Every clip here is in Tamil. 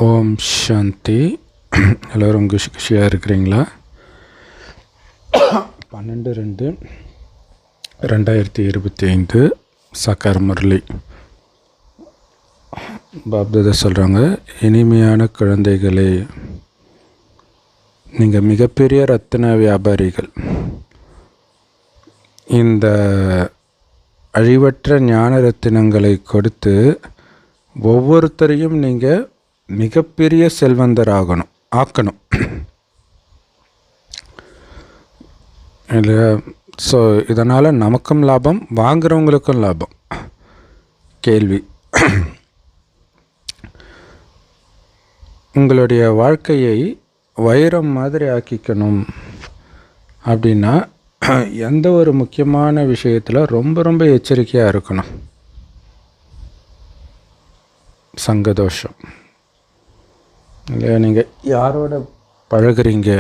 ஓம் சாந்தி. எல்லோரும் குஷியாக இருக்கிறீங்களா? 12/2/2025 சாக்கார் முரளி பாப்தாதா சொல்கிறாங்க, இனிமையான குழந்தைகளே, நீங்கள் மிகப்பெரிய ரத்தின வியாபாரிகள். இந்த அழிவற்ற ஞான ரத்தினங்களை கொடுத்து ஒவ்வொருத்தரையும் நீங்கள் மிகப்பெரிய செல்வந்தர் ஆக்கணும் இல்லையா? ஸோ இதனால் நமக்கும் லாபம், வாங்குகிறவங்களுக்கும் லாபம். கேள்வி, உங்களுடைய வாழ்க்கையை வைரம் மாதிரி ஆக்கிக்கணும் அப்படின்னா எந்த ஒரு முக்கியமான விஷயத்தில் ரொம்ப ரொம்ப எச்சரிக்கையாக இருக்கணும்? சங்கதோஷம் இல்லையா? நீங்கள் யாரோட பழகுறீங்க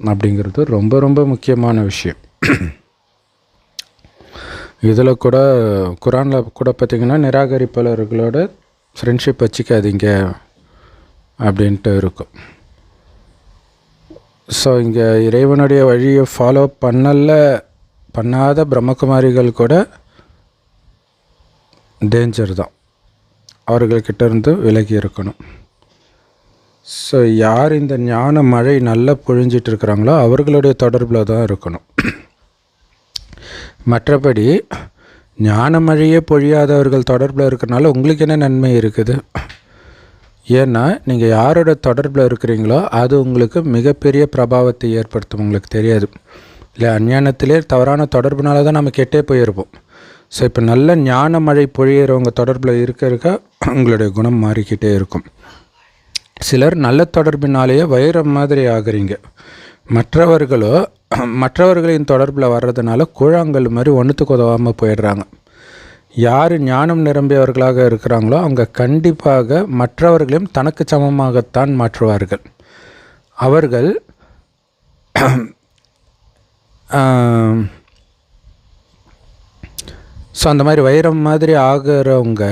அப்படிங்கிறது ரொம்ப ரொம்ப முக்கியமான விஷயம். இதில் கூட குரானில் கூட பார்த்திங்கன்னா, நிராகரிப்பாளர்களோட ஃப்ரெண்ட்ஷிப் வச்சுக்காதீங்க அப்படின்ட்டு இருக்கும். ஸோ இங்கே இறைவனுடைய வழியை ஃபாலோ பண்ணாத பிரம்மகுமாரிகள் கூட டேஞ்சர் தான். அவர்கள்கிட்ட இருந்து விலகி இருக்கணும். ஸோ யார் இந்த ஞான மழை நல்லா பொழிஞ்சிட்டு இருக்கிறாங்களோ அவர்களுடைய தொடர்பில் தான் இருக்கணும். மற்றபடி ஞான மழையே பொழியாதவர்கள் தொடர்பில் இருக்கிறனால உங்களுக்கு என்ன நன்மை இருக்குது? ஏன்னா நீங்கள் யாரோட தொடர்பில் இருக்கிறீங்களோ அது உங்களுக்கு மிகப்பெரிய பிரபாவத்தை ஏற்படுத்தும். உங்களுக்கு தெரியாது இல்லை? அஞ்ஞானத்திலே தவறான தொடர்புனால தான் நம்ம கெட்டே போயிருப்போம். ஸோ இப்போ நல்ல ஞான மழை பொழியிறவங்க தொடர்பில் இருக்க உங்களுடைய குணம் மாறிக்கிட்டே இருக்கும். சிலர் நல்ல தொடர்பினாலேயே வைரம் மாதிரி ஆகுறீங்க. மற்றவர்களின் தொடர்பில் வர்றதுனால கூழாங்கல் மாதிரி ஒன்றுத்துக்கு உதவாமல் போயிடுறாங்க. யார் ஞானம் நிரம்பியவர்களாக இருக்கிறாங்களோ அவங்க கண்டிப்பாக மற்றவர்களையும் தனக்கு சமமாகத்தான் மாற்றுவார்கள். அவர்கள் ஸோ அந்த மாதிரி வைரம் மாதிரி ஆகிறவங்க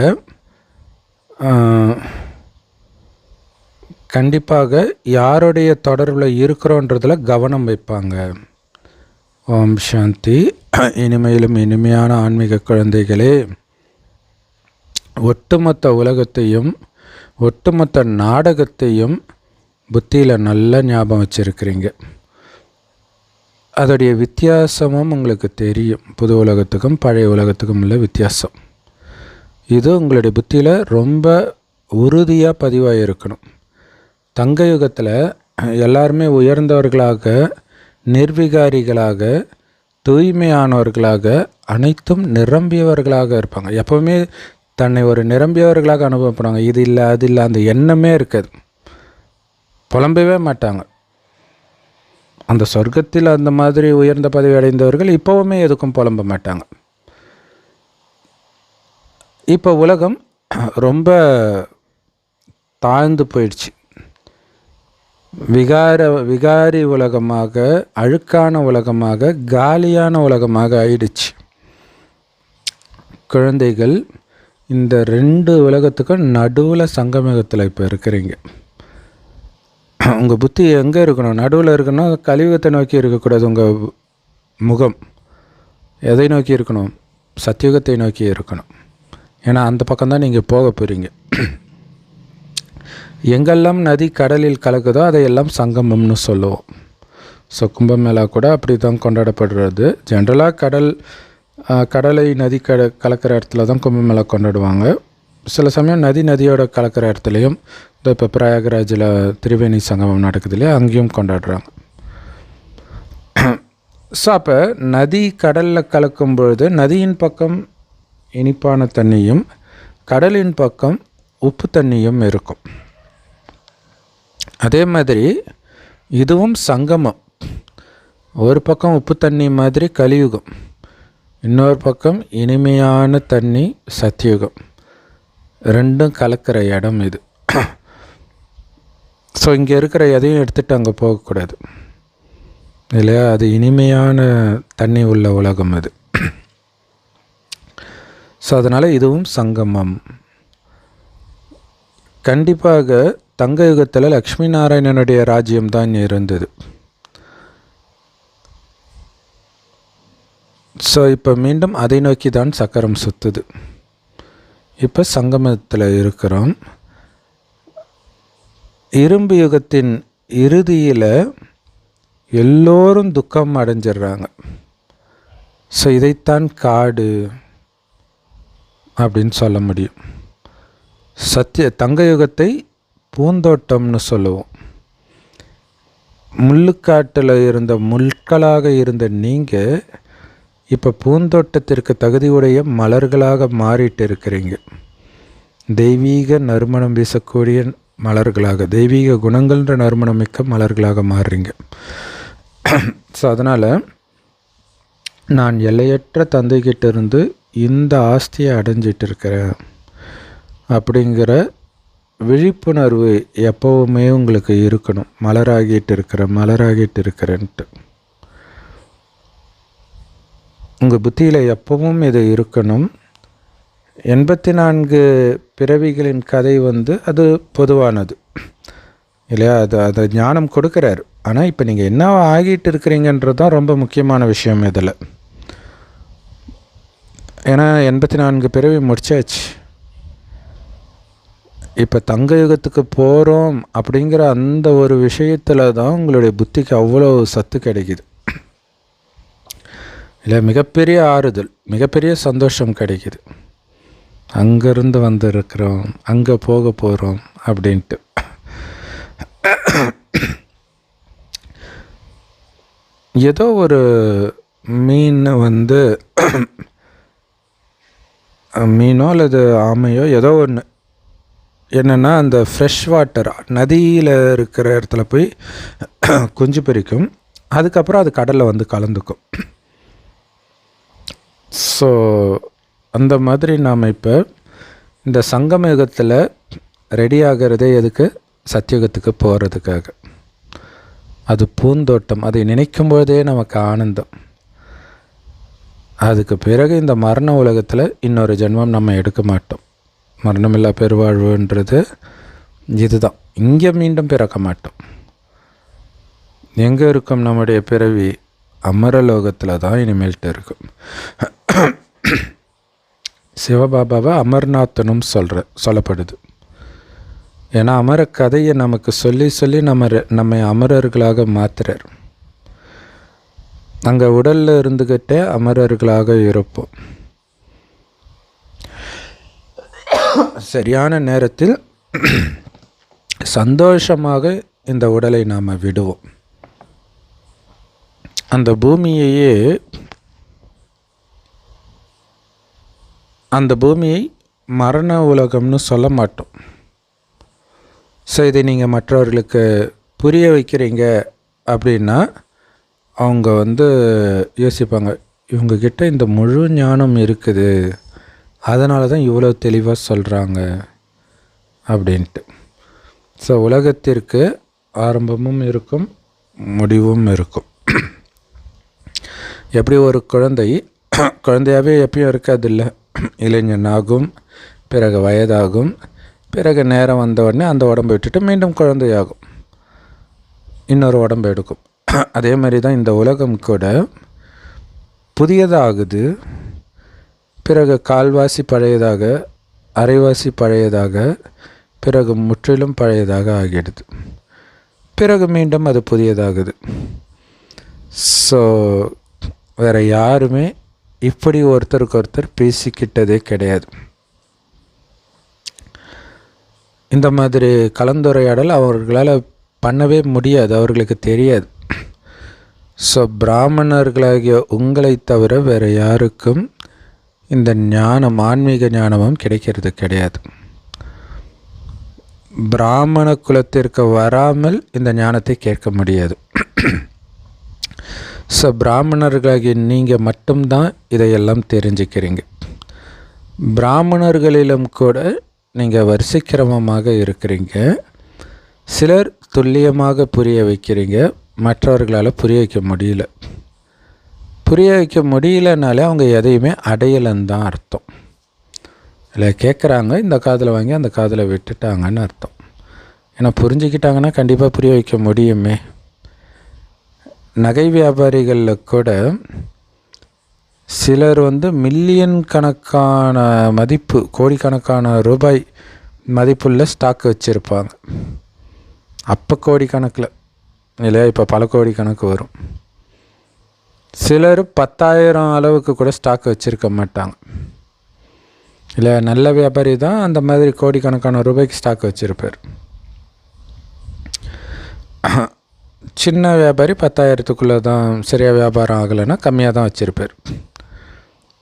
கண்டிப்பாக யாருடைய தொடர்பில் இருக்கிறோன்றதில் கவனம் வைப்பாங்க. ஓம் சாந்தி. இனிமையிலும் இனிமையான ஆன்மீக குழந்தைகளே, ஒட்டுமொத்த உலகத்தையும் ஒட்டுமொத்த நாடகத்தையும் புத்தியில் நல்ல ஞாபகம் வச்சுருக்கிறீங்க. அதோடைய வித்தியாசமும் உங்களுக்கு தெரியும். புது உலகத்துக்கும் பழைய உலகத்துக்கும் உள்ள வித்தியாசம் இது உங்களுடைய புத்தியில் ரொம்ப உறுதியாக பதிவாக இருக்கணும். தங்க யுகத்தில் எல்லாருமே உயர்ந்தவர்களாக, நிர்விகாரிகளாக, தூய்மையானவர்களாக, அனைத்தும் நிரம்பியவர்களாக இருப்பாங்க. எப்போவுமே தன்னை ஒரு நிரம்பியவர்களாக அனுபவப்படுவாங்க. இது இல்லை அது இல்லை அந்த எண்ணமே இருக்காது. புலம்பவே மாட்டாங்க. அந்த சொர்க்கத்தில் அந்த மாதிரி உயர்ந்த பதவி அடைந்தவர்கள் இப்போவுமே எதுக்கும் புலம்ப மாட்டாங்க. இப்போ உலகம் ரொம்ப தாழ்ந்து போயிடுச்சு. விகாரி உலகமாக, அழுக்கான உலகமாக, காலியான உலகமாக ஆயிடுச்சு. குழந்தைகள் இந்த 2 உலகத்துக்கும் நடுவில் சங்கமயுகத்தில் இப்போ இருக்கிறீங்க. உங்கள் புத்தி எங்கே இருக்கணும்? நடுவில் இருக்கணும். கலியுகத்தை நோக்கி இருக்கக்கூடாது. உங்கள் முகம் எதை நோக்கி இருக்கணும்? சத்தியுகத்தை நோக்கி இருக்கணும். ஏன்னா அந்த பக்கம்தான் நீங்கள் போக போகிறீங்க. எங்கெல்லாம் நதி கடலில் கலக்குதோ அதையெல்லாம் சங்கமம்னு சொல்லுவோம். ஸோ கும்பமேளா கூட அப்படி தான் கொண்டாடப்படுறது. ஜென்ரலாக கடலை நதி கலக்கிற இடத்துல தான் கும்பமேளா கொண்டாடுவாங்க. சில சமயம் நதியோட கலக்கிற இடத்துலையும், இப்போ பிரயாகராஜில் திரிவேணி சங்கமம் நடக்குது இல்லையா, அங்கேயும் கொண்டாடுறாங்க. ஸோ அப்போ நதி கடலில் கலக்கும் பொழுது நதியின் பக்கம் இனிப்பான தண்ணியும் கடலின் பக்கம் உப்பு தண்ணியும் இருக்கும். அதே மாதிரி இதுவும் சங்கமம். ஒரு பக்கம் உப்பு தண்ணி மாதிரி கலியுகம், இன்னொரு பக்கம் இனிமையான தண்ணி சத்தியுகம். ரெண்டும் கலக்கிற இடம் இது. ஸோ இங்கே இருக்கிற எதையும் எடுத்துகிட்டு அங்கே போகக்கூடாது இல்லையா? அது இனிமையான தண்ணி உள்ள உலகம் அது. ஸோ அதனால் இதுவும் சங்கமம். கண்டிப்பாக தங்க யுகத்தில் லக்ஷ்மி நாராயணனுடைய ராஜ்யம்தான் இருந்தது. ஸோ இப்போ மீண்டும் அதை நோக்கி தான் சக்கரம் சுற்றுது. இப்போ சங்கமத்தில் இருக்கிறோம். இரும்பு யுகத்தின் இறுதியில் எல்லோரும் துக்கம் அடைஞ்சிடுறாங்க. ஸோ இதைத்தான் காடு அப்படின்னு சொல்ல முடியும். தங்க யுகத்தை பூந்தோட்டம்னு சொல்லுவோம். முள்ளுக்காட்டில் இருந்த முட்களாக இருந்த நீங்கள் இப்போ பூந்தோட்டத்திற்கு தகுதியுடைய மலர்களாக மாறிட்டு இருக்கிறீங்க. தெய்வீக நறுமணம் வீசக்கூடிய மலர்களாக, தெய்வீக குணங்கள்ன்ற நறுமணம் மிக்க மலர்களாக மாறுறீங்க. ஸோ அதனால் நான் எல்லையற்ற தந்தைக்கிட்ட இருந்து இந்த ஆஸ்தியை அடைஞ்சிட்டு இருக்கிறேன் அப்படிங்கிற விழிப்புணர்வு எப்போவுமே உங்களுக்கு இருக்கணும். மலராகிட்டு இருக்கிறேன்ட்டு உங்கள் புத்தியில் எப்பவும் இது இருக்கணும். 84 பிறவிகளின் கதை அது பொதுவானது இல்லையா? அது ஞானம் கொடுக்குறாரு. ஆனால் இப்போ நீங்கள் என்ன ஆகிட்டு இருக்கிறீங்கன்றது தான் ரொம்ப முக்கியமான விஷயம் இதில். ஏன்னா 84 பிறவி முடிச்சாச்சு. இப்போ தங்க யுகத்துக்கு போகிறோம் அப்படிங்கிற அந்த ஒரு விஷயத்தில் தான் உங்களுடைய புத்திக்கு அவ்வளோ சத்து கிடைக்குது இல்லை? மிகப்பெரிய ஆறுதல், மிகப்பெரிய சந்தோஷம் கிடைக்குது. அங்கேருந்து வந்துருக்கிறோம், அங்கே போக போகிறோம் அப்படின்ட்டு. ஏதோ ஒரு மீன் மீனோ அல்லது ஆமையோ ஏதோ ஒன்று என்னென்னா, அந்த ஃப்ரெஷ் வாட்டர் நதியில் இருக்கிற இடத்துல போய் குஞ்சு பொரிக்கும். அதுக்கப்புறம் அது கடலில் கலந்துக்கும். ஸோ அந்த மாதிரி நாம் இப்போ இந்த சங்கம யுகத்தில் ரெடி ஆகிறதே எதுக்கு? சத்தியுகத்துக்கு போகிறதுக்காக. அது பூந்தோட்டம். அதை நினைக்கும் போதே நமக்கு ஆனந்தம். அதுக்கு பிறகு இந்த மரண உலகத்தில் இன்னொரு ஜென்மம் நம்ம எடுக்க மாட்டோம். மரணமில்லா பெருவாழ்வுன்றது இதுதான். இங்கே மீண்டும் பிறக்க மாட்டோம். எங்கே இருக்கும் நம்முடைய பிறவி? அமரலோகத்தில் தான் இனிமேல்ட்டு இருக்கும். சிவபாபாவை அமர்நாத்தனும் சொல்லப்படுது. ஏன்னா அமர கதையை நமக்கு சொல்லி சொல்லி நம்மை அமரர்களாக மாற்றுறார். அங்கே உடலில் இருந்துக்கிட்டே அமரர்களாக இருப்போம். சரியான நேரத்தில் சந்தோஷமாக இந்த உடலை நாம் விடுவோம். அந்த பூமியை மரண உலகம்னு சொல்ல மாட்டோம். ஸோ இதை நீங்கள் மற்றவர்களுக்கு புரிய வைக்கிறீங்க அப்படின்னா அவங்க யோசிப்பாங்க, இவங்கக்கிட்ட இந்த முழு ஞானம் இருக்குது, அதனால தான் இவ்வளோ தெளிவாக சொல்கிறாங்க அப்படின்ட்டு. ஸோ உலகத்திற்கு ஆரம்பமும் இருக்கும், முடிவும் இருக்கும். எப்படி ஒரு குழந்தையாகவே எப்பயும் இருக்காதில்ல, இளைஞனாகும், பிறகு வயதாகும், பிறகு நேரம் வந்த உடனே அந்த உடம்பை விட்டுட்டு மீண்டும் குழந்தையாகும், இன்னொரு உடம்பை எடுக்கும். அதே மாதிரி தான் இந்த உலகம் கூட புதியதாகுது, பிறகு கால்வாசி பழையதாக, அரைவாசி பழையதாக, பிறகு முற்றிலும் பழையதாக ஆகிடுது, பிறகு மீண்டும் அது புதியதாகுது. ஸோ வேறு யாருமே இப்படி ஒருத்தருக்கு ஒருத்தர் பேசிக்கிட்டதே கிடையாது. இந்த மாதிரி கலந்துரையாடல் அவர்களால் பண்ணவே முடியாது, அவர்களுக்கு தெரியாது. ஸோ பிராமணர்களாகிய உங்களை தவிர வேறு யாருக்கும் இந்த ஞானம், ஆன்மீக ஞானமும் கிடைக்கிறது கிடையாது. பிராமண குலத்திற்கு வராமல் இந்த ஞானத்தை கேட்க முடியாது. ஸோ பிராமணர்களாகிய நீங்கள் மட்டும்தான் இதையெல்லாம் தெரிஞ்சுக்கிறீங்க. பிராமணர்களிலும் கூட நீங்கள் வரிசைக்கிரமமாக இருக்கிறீங்க. சிலர் துல்லியமாக புரிய வைக்கிறீங்க, மற்றவர்களால் புரிய வைக்க முடியல. புரிய வைக்க முடியலனாலே அவங்க எதையுமே அடையலைன்னு தான் அர்த்தம். இல்லை கேட்குறாங்க, இந்த காதில் வாங்கி அந்த காதில் விட்டுட்டாங்கன்னு அர்த்தம். ஏன்னா புரிஞ்சுக்கிட்டாங்கன்னா கண்டிப்பாக புரிய வைக்க முடியுமே. நகை வியாபாரிகளில் கூட சிலர் மில்லியன் கணக்கான மதிப்பு, கோடிக்கணக்கான ரூபாய் மதிப்புள்ள ஸ்டாக் வச்சுருப்பாங்க. அப்போ கோடிக்கணக்கில் இல்லையா, இப்போ பல கோடி கணக்கு வரும். சிலர் 10,000 அளவுக்கு கூட ஸ்டாக் வச்சுருக்க மாட்டாங்க. இல்லை, நல்ல வியாபாரி தான் அந்த மாதிரி கோடிக்கணக்கான ரூபாய்க்கு ஸ்டாக் வச்சுருப்பார். சின்ன வியாபாரி 10,000க்குள்ளே தான், சரியாக வியாபாரம் ஆகலைன்னா கம்மியாக தான் வச்சுருப்பார்.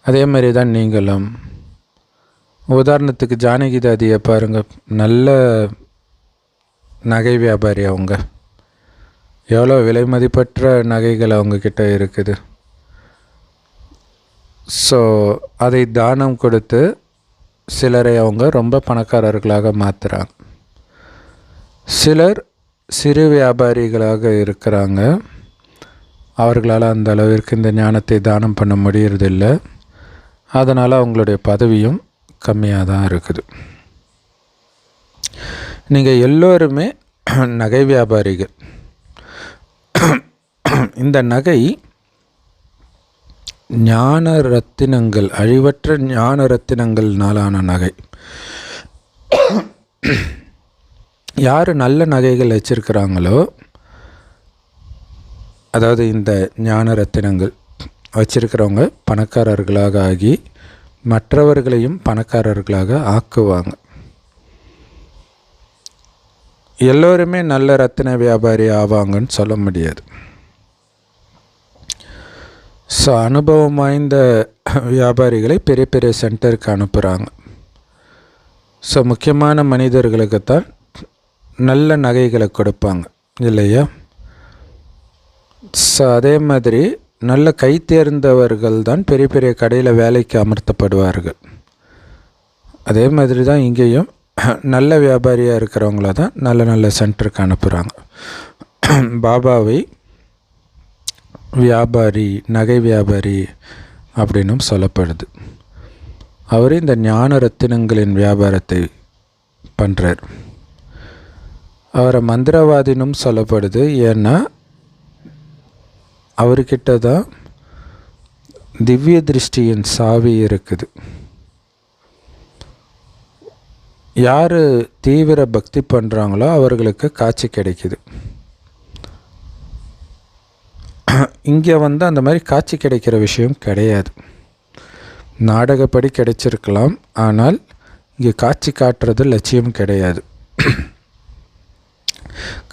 அதே மாதிரி தான் நீங்களும். உதாரணத்துக்கு ஜானகி தாதியை பாருங்கள், நல்ல நகை வியாபாரி. அவங்க எவ்வளோ விலை மதிப்பற்ற நகைகள் அவங்கக்கிட்ட இருக்குது. ஸோ அதை தானம் கொடுத்து சிலரை அவங்க ரொம்ப பணக்காரர்களாக மாற்றுறாங்க. சிலர் சிறு வியாபாரிகளாக இருக்கிறாங்க, அவர்களால் அந்த அளவிற்கு இந்த ஞானத்தை தானம் பண்ண முடியறதில்லை. அதனால் அவங்களுடைய பதவியும் கம்மியாக தான் இருக்குது. நீங்கள் எல்லோருமே நகை வியாபாரிகள். இந்த நகை ஞான ரத்தினங்கள், அழிவற்ற ஞான ரத்தினங்கள்னாலான நகை. யார் நல்ல நகைகள் வச்சுருக்கிறாங்களோ, அதாவது இந்த ஞான ரத்தினங்கள் வச்சிருக்கிறவங்க பணக்காரர்களாக ஆகி மற்றவர்களையும் பணக்காரர்களாக ஆக்குவாங்க. எல்லோருமே நல்ல ரத்தின வியாபாரி ஆவாங்கன்னு சொல்ல முடியாது. ஸோ அனுபவம் வாய்ந்த வியாபாரிகளை பெரிய பெரிய சென்டருக்கு அனுப்புகிறாங்க. ஸோ முக்கியமான மனிதர்களுக்குத்தான் நல்ல நகைகளை கொடுப்பாங்க இல்லையா. ஸோ அதே மாதிரி நல்ல கை தேர்ந்தவர்கள் தான் பெரிய பெரிய கடையில் வேலைக்கு அமர்த்தப்படுவார்கள். அதே மாதிரி தான் இங்கேயும் நல்ல வியாபாரியாக இருக்கிறவங்கள தான் நல்ல நல்ல சென்டருக்கு அனுப்புகிறாங்க. பாபாவை வியாபாரி, நகை வியாபாரி அப்படின்னும் சொல்லப்படுது. அவர் இந்த ஞான ரத்தினங்களின் வியாபாரத்தை பண்ணுறார். அவரை மந்திரவாதினும் சொல்லப்படுது. ஏன்னா அவர்கிட்ட தான் திவ்ய திருஷ்டியின் சாவி இருக்குது. யார் தீவிர பக்தி பண்ணுறாங்களோ அவர்களுக்கு காட்சி கிடைக்குது. இங்கே அந்த மாதிரி காட்சி கிடைக்கிற விஷயம் கிடையாது. நாடகப்படி கிடைச்சிருக்கலாம், ஆனால் இங்கே காட்சி காட்டுறது லட்சியம் கிடையாது.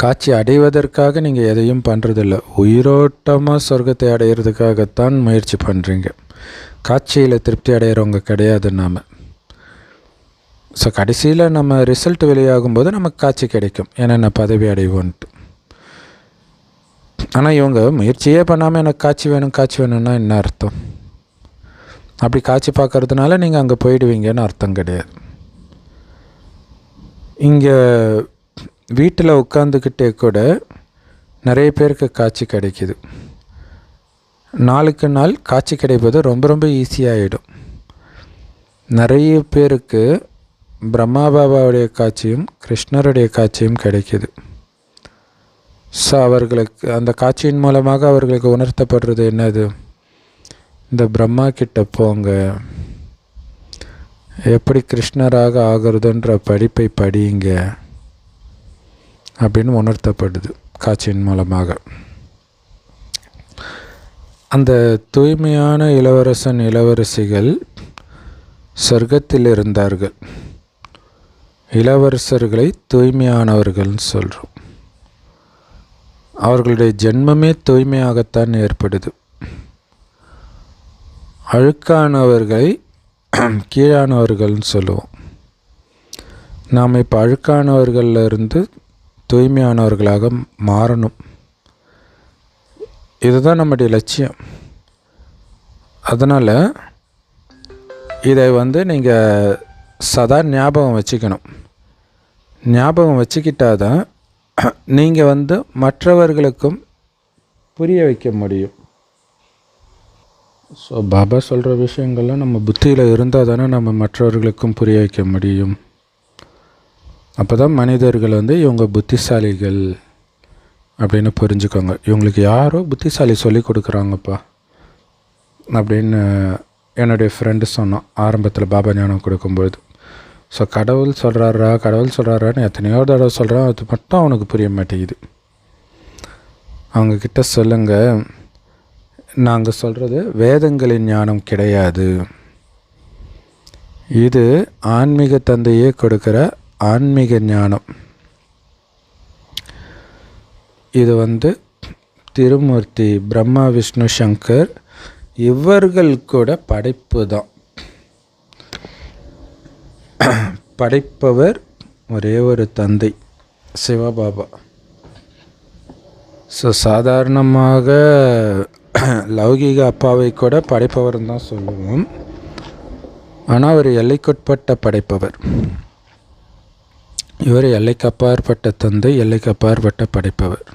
காட்சி அடைவதற்காக நீங்கள் எதையும் பண்ணுறதில்ல. உயிரோட்டமாக சொர்க்கத்தை அடையிறதுக்காகத்தான் முயற்சி பண்ணுறீங்க. காட்சியில் திருப்தி அடைகிறவங்க கிடையாது நாம். ஸோ கடைசியில் நம்ம ரிசல்ட் வெளியாகும்போது நமக்கு காட்சி கிடைக்கும், என்னென்ன பதவி அடைவோன்ட்டு. ஆனால் இவங்க முயற்சியே பண்ணாமல் எனக்கு காட்சி வேணும் காட்சி வேணும்னா என்ன அர்த்தம்? அப்படி காட்சி பார்க்கறதுனால நீங்கள் அங்கே போயிடுவீங்கன்னு அர்த்தம் கிடையாது. இங்கே வீட்டில் உட்காந்துக்கிட்டே கூட நிறைய பேருக்கு காட்சி கிடைக்கிது. நாளுக்கு நாள் காட்சி கிடைப்பது ரொம்ப ரொம்ப ஈஸியாகிடும். நிறைய பேருக்கு பிரம்மா பாபாவுடைய காட்சியும் கிருஷ்ணருடைய காட்சியும் கிடைக்கிது. ஸோ அவர்களுக்கு அந்த காட்சியின் மூலமாக அவர்களுக்கு உணர்த்தப்படுறது என்னது? இந்த பிரம்மா கிட்ட போங்க, எப்படி கிருஷ்ணராக ஆகிறதுன்ற படிப்பை படியுங்க அப்படின்னு உணர்த்தப்படுது காட்சியின் மூலமாக. அந்த தூய்மையான இளவரசன் இளவரசிகள் சொர்க்கத்தில் இருந்தார்கள். இளவரசர்களை தூய்மையானவர்கள்னு சொல்கிறோம். அவர்களுடைய ஜென்மமே தூய்மையாகத்தான் ஏற்படுது. அழுக்கானவர்களை கீழானவர்கள்னு சொல்லுவோம். நாம் இப்போ அழுக்கானவர்களிலிருந்து தூய்மையானவர்களாக மாறணும். இதுதான் நம்முடைய லட்சியம். அதனால் இதை நீங்கள் சதா ஞாபகம் வச்சுக்கணும். ஞாபகம் வச்சுக்கிட்டாதான் நீங்கள் மற்றவர்களுக்கும் புரிய வைக்க முடியும். ஸோ பாபா சொல்கிற விஷயங்கள்லாம் நம்ம புத்தியில் இருந்தால் தானே நம்ம மற்றவர்களுக்கும் புரிய வைக்க முடியும். அப்போ தான் மனிதர்கள் இவங்க புத்திசாலிகள் அப்படின்னு புரிஞ்சுக்கோங்க. இவங்களுக்கு யாரோ புத்திசாலி சொல்லி கொடுக்குறாங்கப்பா அப்படின்னு என்னுடைய ஃப்ரெண்டு சொன்னான் ஆரம்பத்தில் பாபா ஞானம் கொடுக்கும்பொழுது. ஸோ கடவுள் சொல்கிறாரான்னு எத்தனையோ தடவை சொல்கிறான், அது மட்டும் அவனுக்கு புரிய மாட்டேங்குது. அவங்கக்கிட்ட சொல்லுங்கள், நாங்கள் சொல்கிறது வேதங்களின் ஞானம் கிடையாது, இது ஆன்மீக தந்தையே கொடுக்குற ஆன்மீக ஞானம். இது திருமூர்த்தி, பிரம்மா, விஷ்ணு, சங்கர் இவர்கள் கூட படைப்பு தான். படைப்பவர் ஒரே ஒரு தந்தை, சிவபாபா. ஸோ சாதாரணமாக லௌகீக அப்பாவை கூட படைப்பவர்னு தான் சொல்லுவோம். ஆனால் அவர் எல்லைக்குட்பட்ட படைப்பவர். இவர் எல்லைக்கு அப்பாற்பட்ட தந்தை, எல்லைக்கு அப்பாற்பட்ட படைப்பவர்.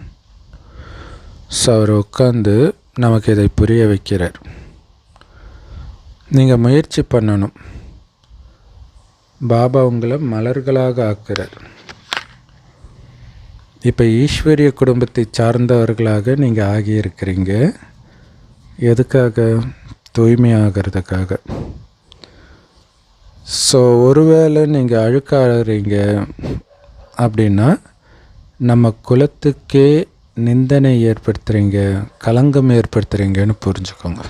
ஸோ அவர் உட்காந்து நமக்கு இதை புரிய வைக்கிறார். நீங்கள் முயற்சி பண்ணணும். பாபா உங்களை மலர்களாக ஆக்குறார். இப்போ ஈஸ்வரிய குடும்பத்தை சார்ந்தவர்களாக நீங்கள் ஆகியிருக்கிறீங்க. எதுக்காக? தூய்மையாகிறதுக்காக. ஸோ ஒருவேளை நீங்கள் அழுக்காகிறீங்க அப்படின்னா நம்ம குலத்துக்கே நிந்தனை ஏற்படுத்துகிறீங்க, களங்கம் ஏற்படுத்துகிறீங்கன்னு புரிஞ்சுக்கோங்க.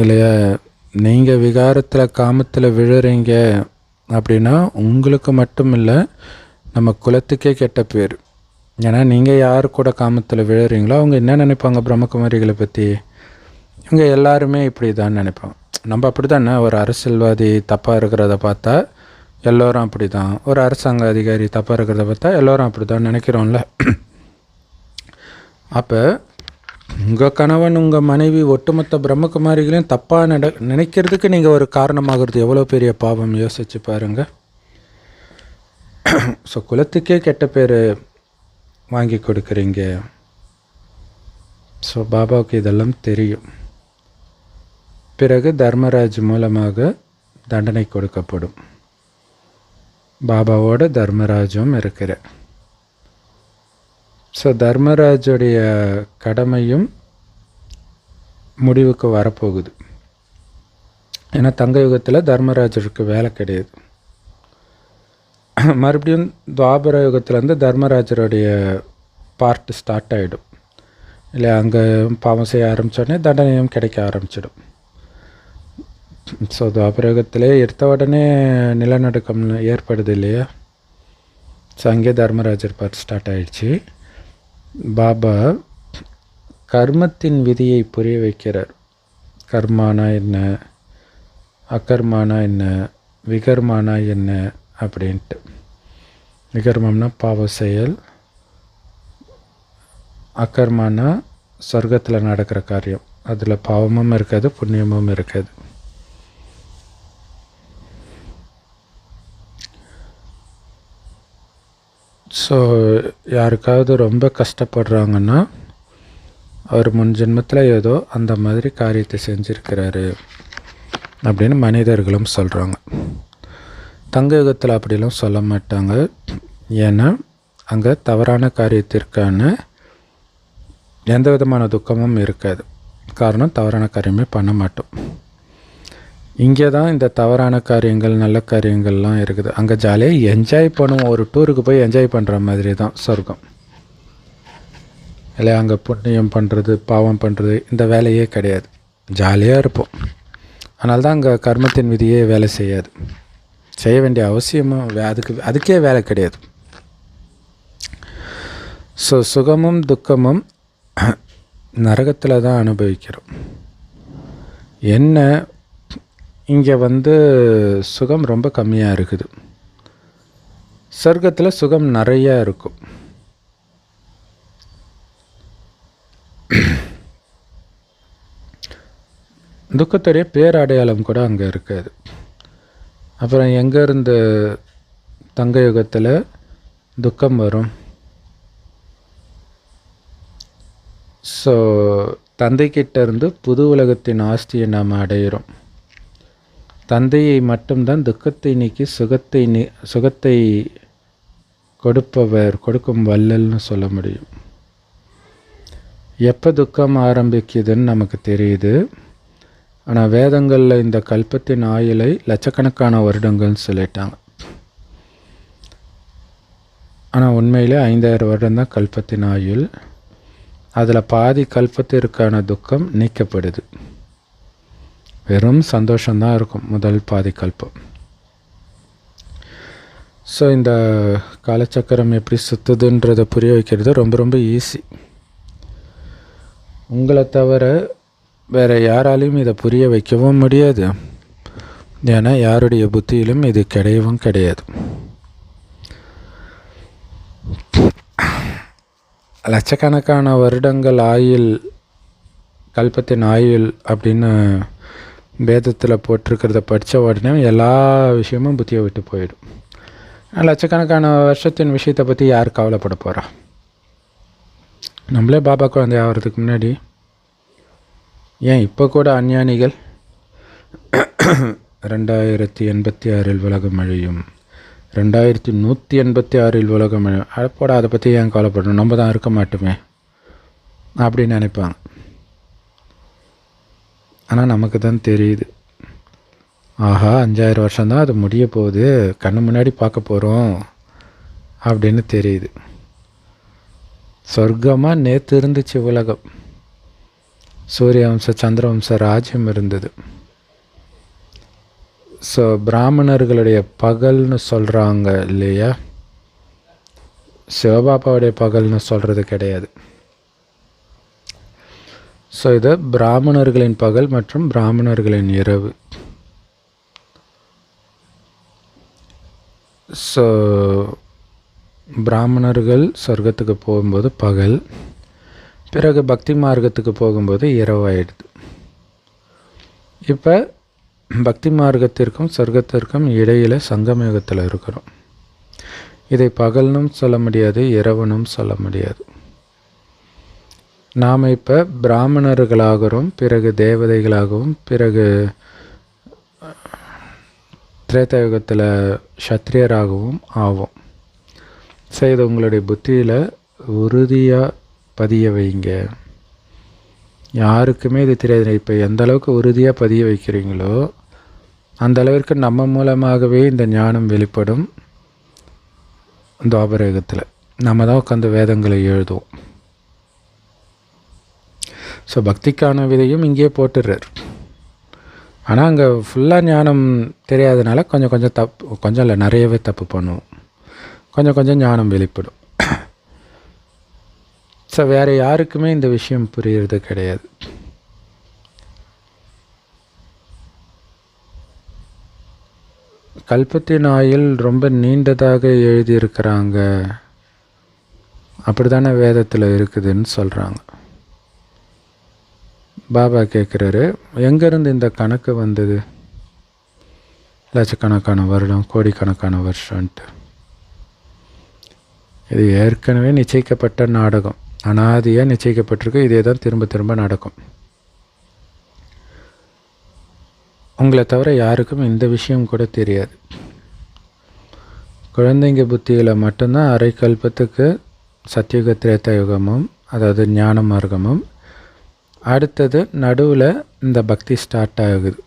இல்லையா? நீங்கள் விகாரத்தில் காமத்தில் விழுறீங்க அப்படின்னா உங்களுக்கு மட்டும் இல்லை, நம்ம குலத்துக்கே கெட்ட பேர். ஏன்னா நீங்கள் யார் கூட காமத்தில் விழுறீங்களோ அவங்க என்ன நினைப்பாங்க பிரம்மகுமாரிகளை பற்றி? இவங்க எல்லாருமே இப்படி தான் நினைப்பாங்க. நம்ம அப்படி தானே, ஒரு அரசியல்வாதி தப்பாக இருக்கிறத பார்த்தா எல்லோரும் அப்படி தான், ஒரு அரசாங்க அதிகாரி தப்பாக இருக்கிறத பார்த்தா எல்லோரும் அப்படி தான் நினைக்கிறோம்ல. அப்போ உங்கள் கணவன், உங்கள் மனைவி, ஒட்டுமொத்த பிரம்மகுமாரிகளையும் தப்பாக நினைக்கிறதுக்கு நீங்கள் ஒரு காரணமாகிறது எவ்வளோ பெரிய பாவம், யோசிச்சு பாருங்கள். ஸோ குலத்துக்கே கெட்ட பேர் வாங்கி கொடுக்குறீங்க. ஸோ பாபாவுக்கு இதெல்லாம் தெரியும். பிறகு தர்மராஜ் மூலமாக தண்டனை கொடுக்கப்படும். பாபாவோட தர்மராஜும் இருக்கிறார். ஸோ தர்மராஜுடைய கடமையும் முடிவுக்கு வரப்போகுது. ஏன்னா தங்க யுகத்தில் தர்மராஜருக்கு வேலை கிடையாது. மறுபடியும் துவாபர யுகத்துலேருந்து தர்மராஜருடைய பார்ட் ஸ்டார்ட் ஆகிடும். இல்லை, அங்கே பாவம் செய்ய ஆரம்பித்தோடனே தண்டனையும் கிடைக்க ஆரம்பிச்சிடும். ஸோ துவாபர யுகத்திலே எடுத்த உடனே நிலநடுக்கம் ஏற்படுது இல்லையா? ஸோ அங்கே தர்மராஜர் பார்ட் ஸ்டார்ட் ஆகிடுச்சு. பாபா கர்மத்தின் விதியை புரிய வைக்கிறார். கர்மானா என்ன, அகர்மானா என்ன, விகர்மானா என்ன அப்படின்ட்டு. விகர்மம்னா பாவ செயல், அகர்மானா சொர்க்கத்தில் நடக்கிற காரியம். அதில் பாவமும் இருக்காது, புண்ணியமும் இருக்காது. ஸோ யாருக்காவது ரொம்ப கஷ்டப்படுறாங்கன்னா அவர் முன் ஜென்மத்தில் ஏதோ அந்த மாதிரி காரியத்தை செஞ்சுருக்கிறாரு அப்படின்னு மனிதர்களும் சொல்கிறாங்க. தங்க யுகத்தில் அப்படிலாம் சொல்ல மாட்டாங்க. ஏன்னா அங்கே தவறான காரியத்திற்கான எந்த விதமான துக்கமும் இருக்காது. காரணம், தவறான காரியமே பண்ண மாட்டோம். இங்கே தான் இந்த தவறான காரியங்கள், நல்ல காரியங்கள்லாம் இருக்குது. அங்கே ஜாலியாக என்ஜாய் பண்ணுவோம். ஒரு டூருக்கு போய் என்ஜாய் பண்ணுற மாதிரி தான் சொர்க்கம். இல்லை, அங்கே புண்ணியம் பண்ணுறது, பாவம் பண்ணுறது இந்த வேலையே கிடையாது. ஜாலியாக இருப்போம். அதனால தான் அங்கே கர்மத்தின் விதியே வேலை செய்யாது. செய்ய வேண்டிய அவசியமும் அதுக்கே வேலை கிடையாது. ஸோ சுகமும் துக்கமும் நரகத்தில் தான் அனுபவிக்கிறோம். என்ன இங்கே சுகம் ரொம்ப கம்மியாக இருக்குது. சொர்க்கத்தில் சுகம் நிறையா இருக்கும். துக்கத்துடைய பேரடையாளம் கூட அங்கே இருக்காது. அப்புறம் எங்கேருந்து தங்க யுகத்தில் துக்கம் வரும்? ஸோ தந்தைக்கிட்ட இருந்து புது உலகத்தின் ஆஸ்தியை நாம் அடைகிறோம். தந்தையை மட்டும்தான் துக்கத்தை நீக்கி சுகத்தை கொடுக்கும் வள்ளல்னு சொல்ல முடியும். எப்போ துக்கம் ஆரம்பிக்குதுன்னு நமக்கு தெரியுது. ஆனால் வேதங்களில் இந்த கல்பத்தின் ஆயுளை லட்சக்கணக்கான வருடங்கள்னு சொல்லிட்டாங்க. ஆனால் உண்மையிலே 5000 வருடம்தான் கல்பத்தின் ஆயுள். அதில் பாதி கல்பத்திற்கான துக்கம் நீக்கப்படுது. வெறும் சந்தோஷம்தான் இருக்கும் முதல் பாதி கல்பம். ஸோ இந்த காலச்சக்கரம் எப்படி சுற்றுதுன்றதை புரிய வைக்கிறது ரொம்ப ரொம்ப ஈஸி. உங்களை தவிர வேறு யாராலையும் இதை புரிய வைக்கவும் முடியாது. ஏன்னா யாருடைய புத்தியிலும் இது கிடையவும் கிடையாது. லட்சக்கணக்கான வருடங்கள் ஆயுள், கல்பத்தின் ஆயுள் அப்படின்னு வேதத்தில் போட்டிருக்கிறத படித்த உடனே எல்லா விஷயமும் புத்தியை விட்டு போயிடும். லட்சக்கணக்கான வருஷத்தின் விஷயத்தை பற்றி யார் கவலைப்பட போகிறா? நம்மளே பாபா குழந்தை ஆகிறதுக்கு முன்னாடி ஏன் இப்போ கூட அஞ்ஞானிகள் 2086 உலகம் அழியும், 2186 உலகம் அழியும், அப்போட அதை பற்றி ஏன் கவலைப்படணும், நம்ம தான் இருக்க மாட்டோமே அப்படின்னு நினைப்பாங்க. ஆனால் நமக்கு தான் தெரியுது, ஆஹா 5000 வருஷம்தான் அது முடிய போகுது, கண்ணு முன்னாடி பார்க்க போகிறோம் அப்படின்னு தெரியுது. சொர்க்கமாக நேற்று இருந்துச்சு உலகம். சூரியவம்ச சந்திரவம்ச ராஜ்யம் இருந்தது. ஸோ பிராமணர்களுடைய பகல்னு சொல்கிறாங்க இல்லையா, சிவபாபாவுடைய பகல்னு சொல்கிறது கிடையாது. ஸோ இது பிராமணர்களின் பகல் மற்றும் பிராமணர்களின் இரவு. ஸோ பிராமணர்கள் சொர்க்கத்துக்கு போகும்போது பகல், பிறகு பக்தி மார்க்கத்துக்கு போகும்போது இரவாயிடுது. இப்போ பக்தி மார்க்கத்திற்கும் சொர்க்கத்திற்கும் இடையில் சங்கமயுகத்தில் இருக்கிறோம். இதை பகல்னும் சொல்ல முடியாது, இரவனும் சொல்ல முடியாது. நாம் இப்போ பிராமணர்களாகவும் பிறகு தேவதைகளாகவும் பிறகு திரேதாயுகத்தில் சத்திரியராகவும் ஆவோம். செய்து உங்களுடைய புத்தியில் உறுதியாக பதிய வைங்க. யாருக்குமே இது தெரியாது. இப்போ எந்த அளவுக்கு உறுதியாக பதிய வைக்கிறீங்களோ அந்த அளவிற்கு நம்ம மூலமாகவே இந்த ஞானம் வெளிப்படும். துவாபரயுகத்தில் நம்ம தான் உட்காந்து வேதங்களை எழுதுவோம். ஸோ பக்திக்கான விதையும் இங்கேயே போட்டுடுறார். ஆனால் அங்கே ஃபுல்லாக ஞானம் தெரியாதனால கொஞ்சம் இல்லை நிறையவே தப்பு பண்ணுவோம். கொஞ்சம் ஞானம் வெளிப்படும். ஸோ வேறு யாருக்குமே இந்த விஷயம் புரிகிறது கிடையாது. கல்பத்தின் ஆயுள் ரொம்ப நீண்டதாக எழுதியிருக்கிறாங்க, அப்படி தானே வேதத்தில் இருக்குதுன்னு சொல்கிறாங்க. பாபா கேட்குறாரு, எங்கேருந்து இந்த கணக்கு வந்தது, லட்சக்கணக்கான வருடம் கோடிக்கணக்கான வருஷன்ட்டு. இது ஏற்கனவே நிச்சயிக்கப்பட்ட நாடகம், அனாதியாக நிச்சயிக்கப்பட்டிருக்கு. இதே தான் திரும்ப திரும்ப நடக்கும். உங்களை தவிர யாருக்கும் இந்த விஷயம் கூட தெரியாது. குழந்தைங்க புத்தியில் மட்டும்தான் அரை கல்பத்துக்கு சத்தியுக திரேதாயுகமும், அதாவது ஞான மார்க்கமும், அடுத்தது நடுவில் இந்த பக்தி ஸ்டார்ட் ஆகுது.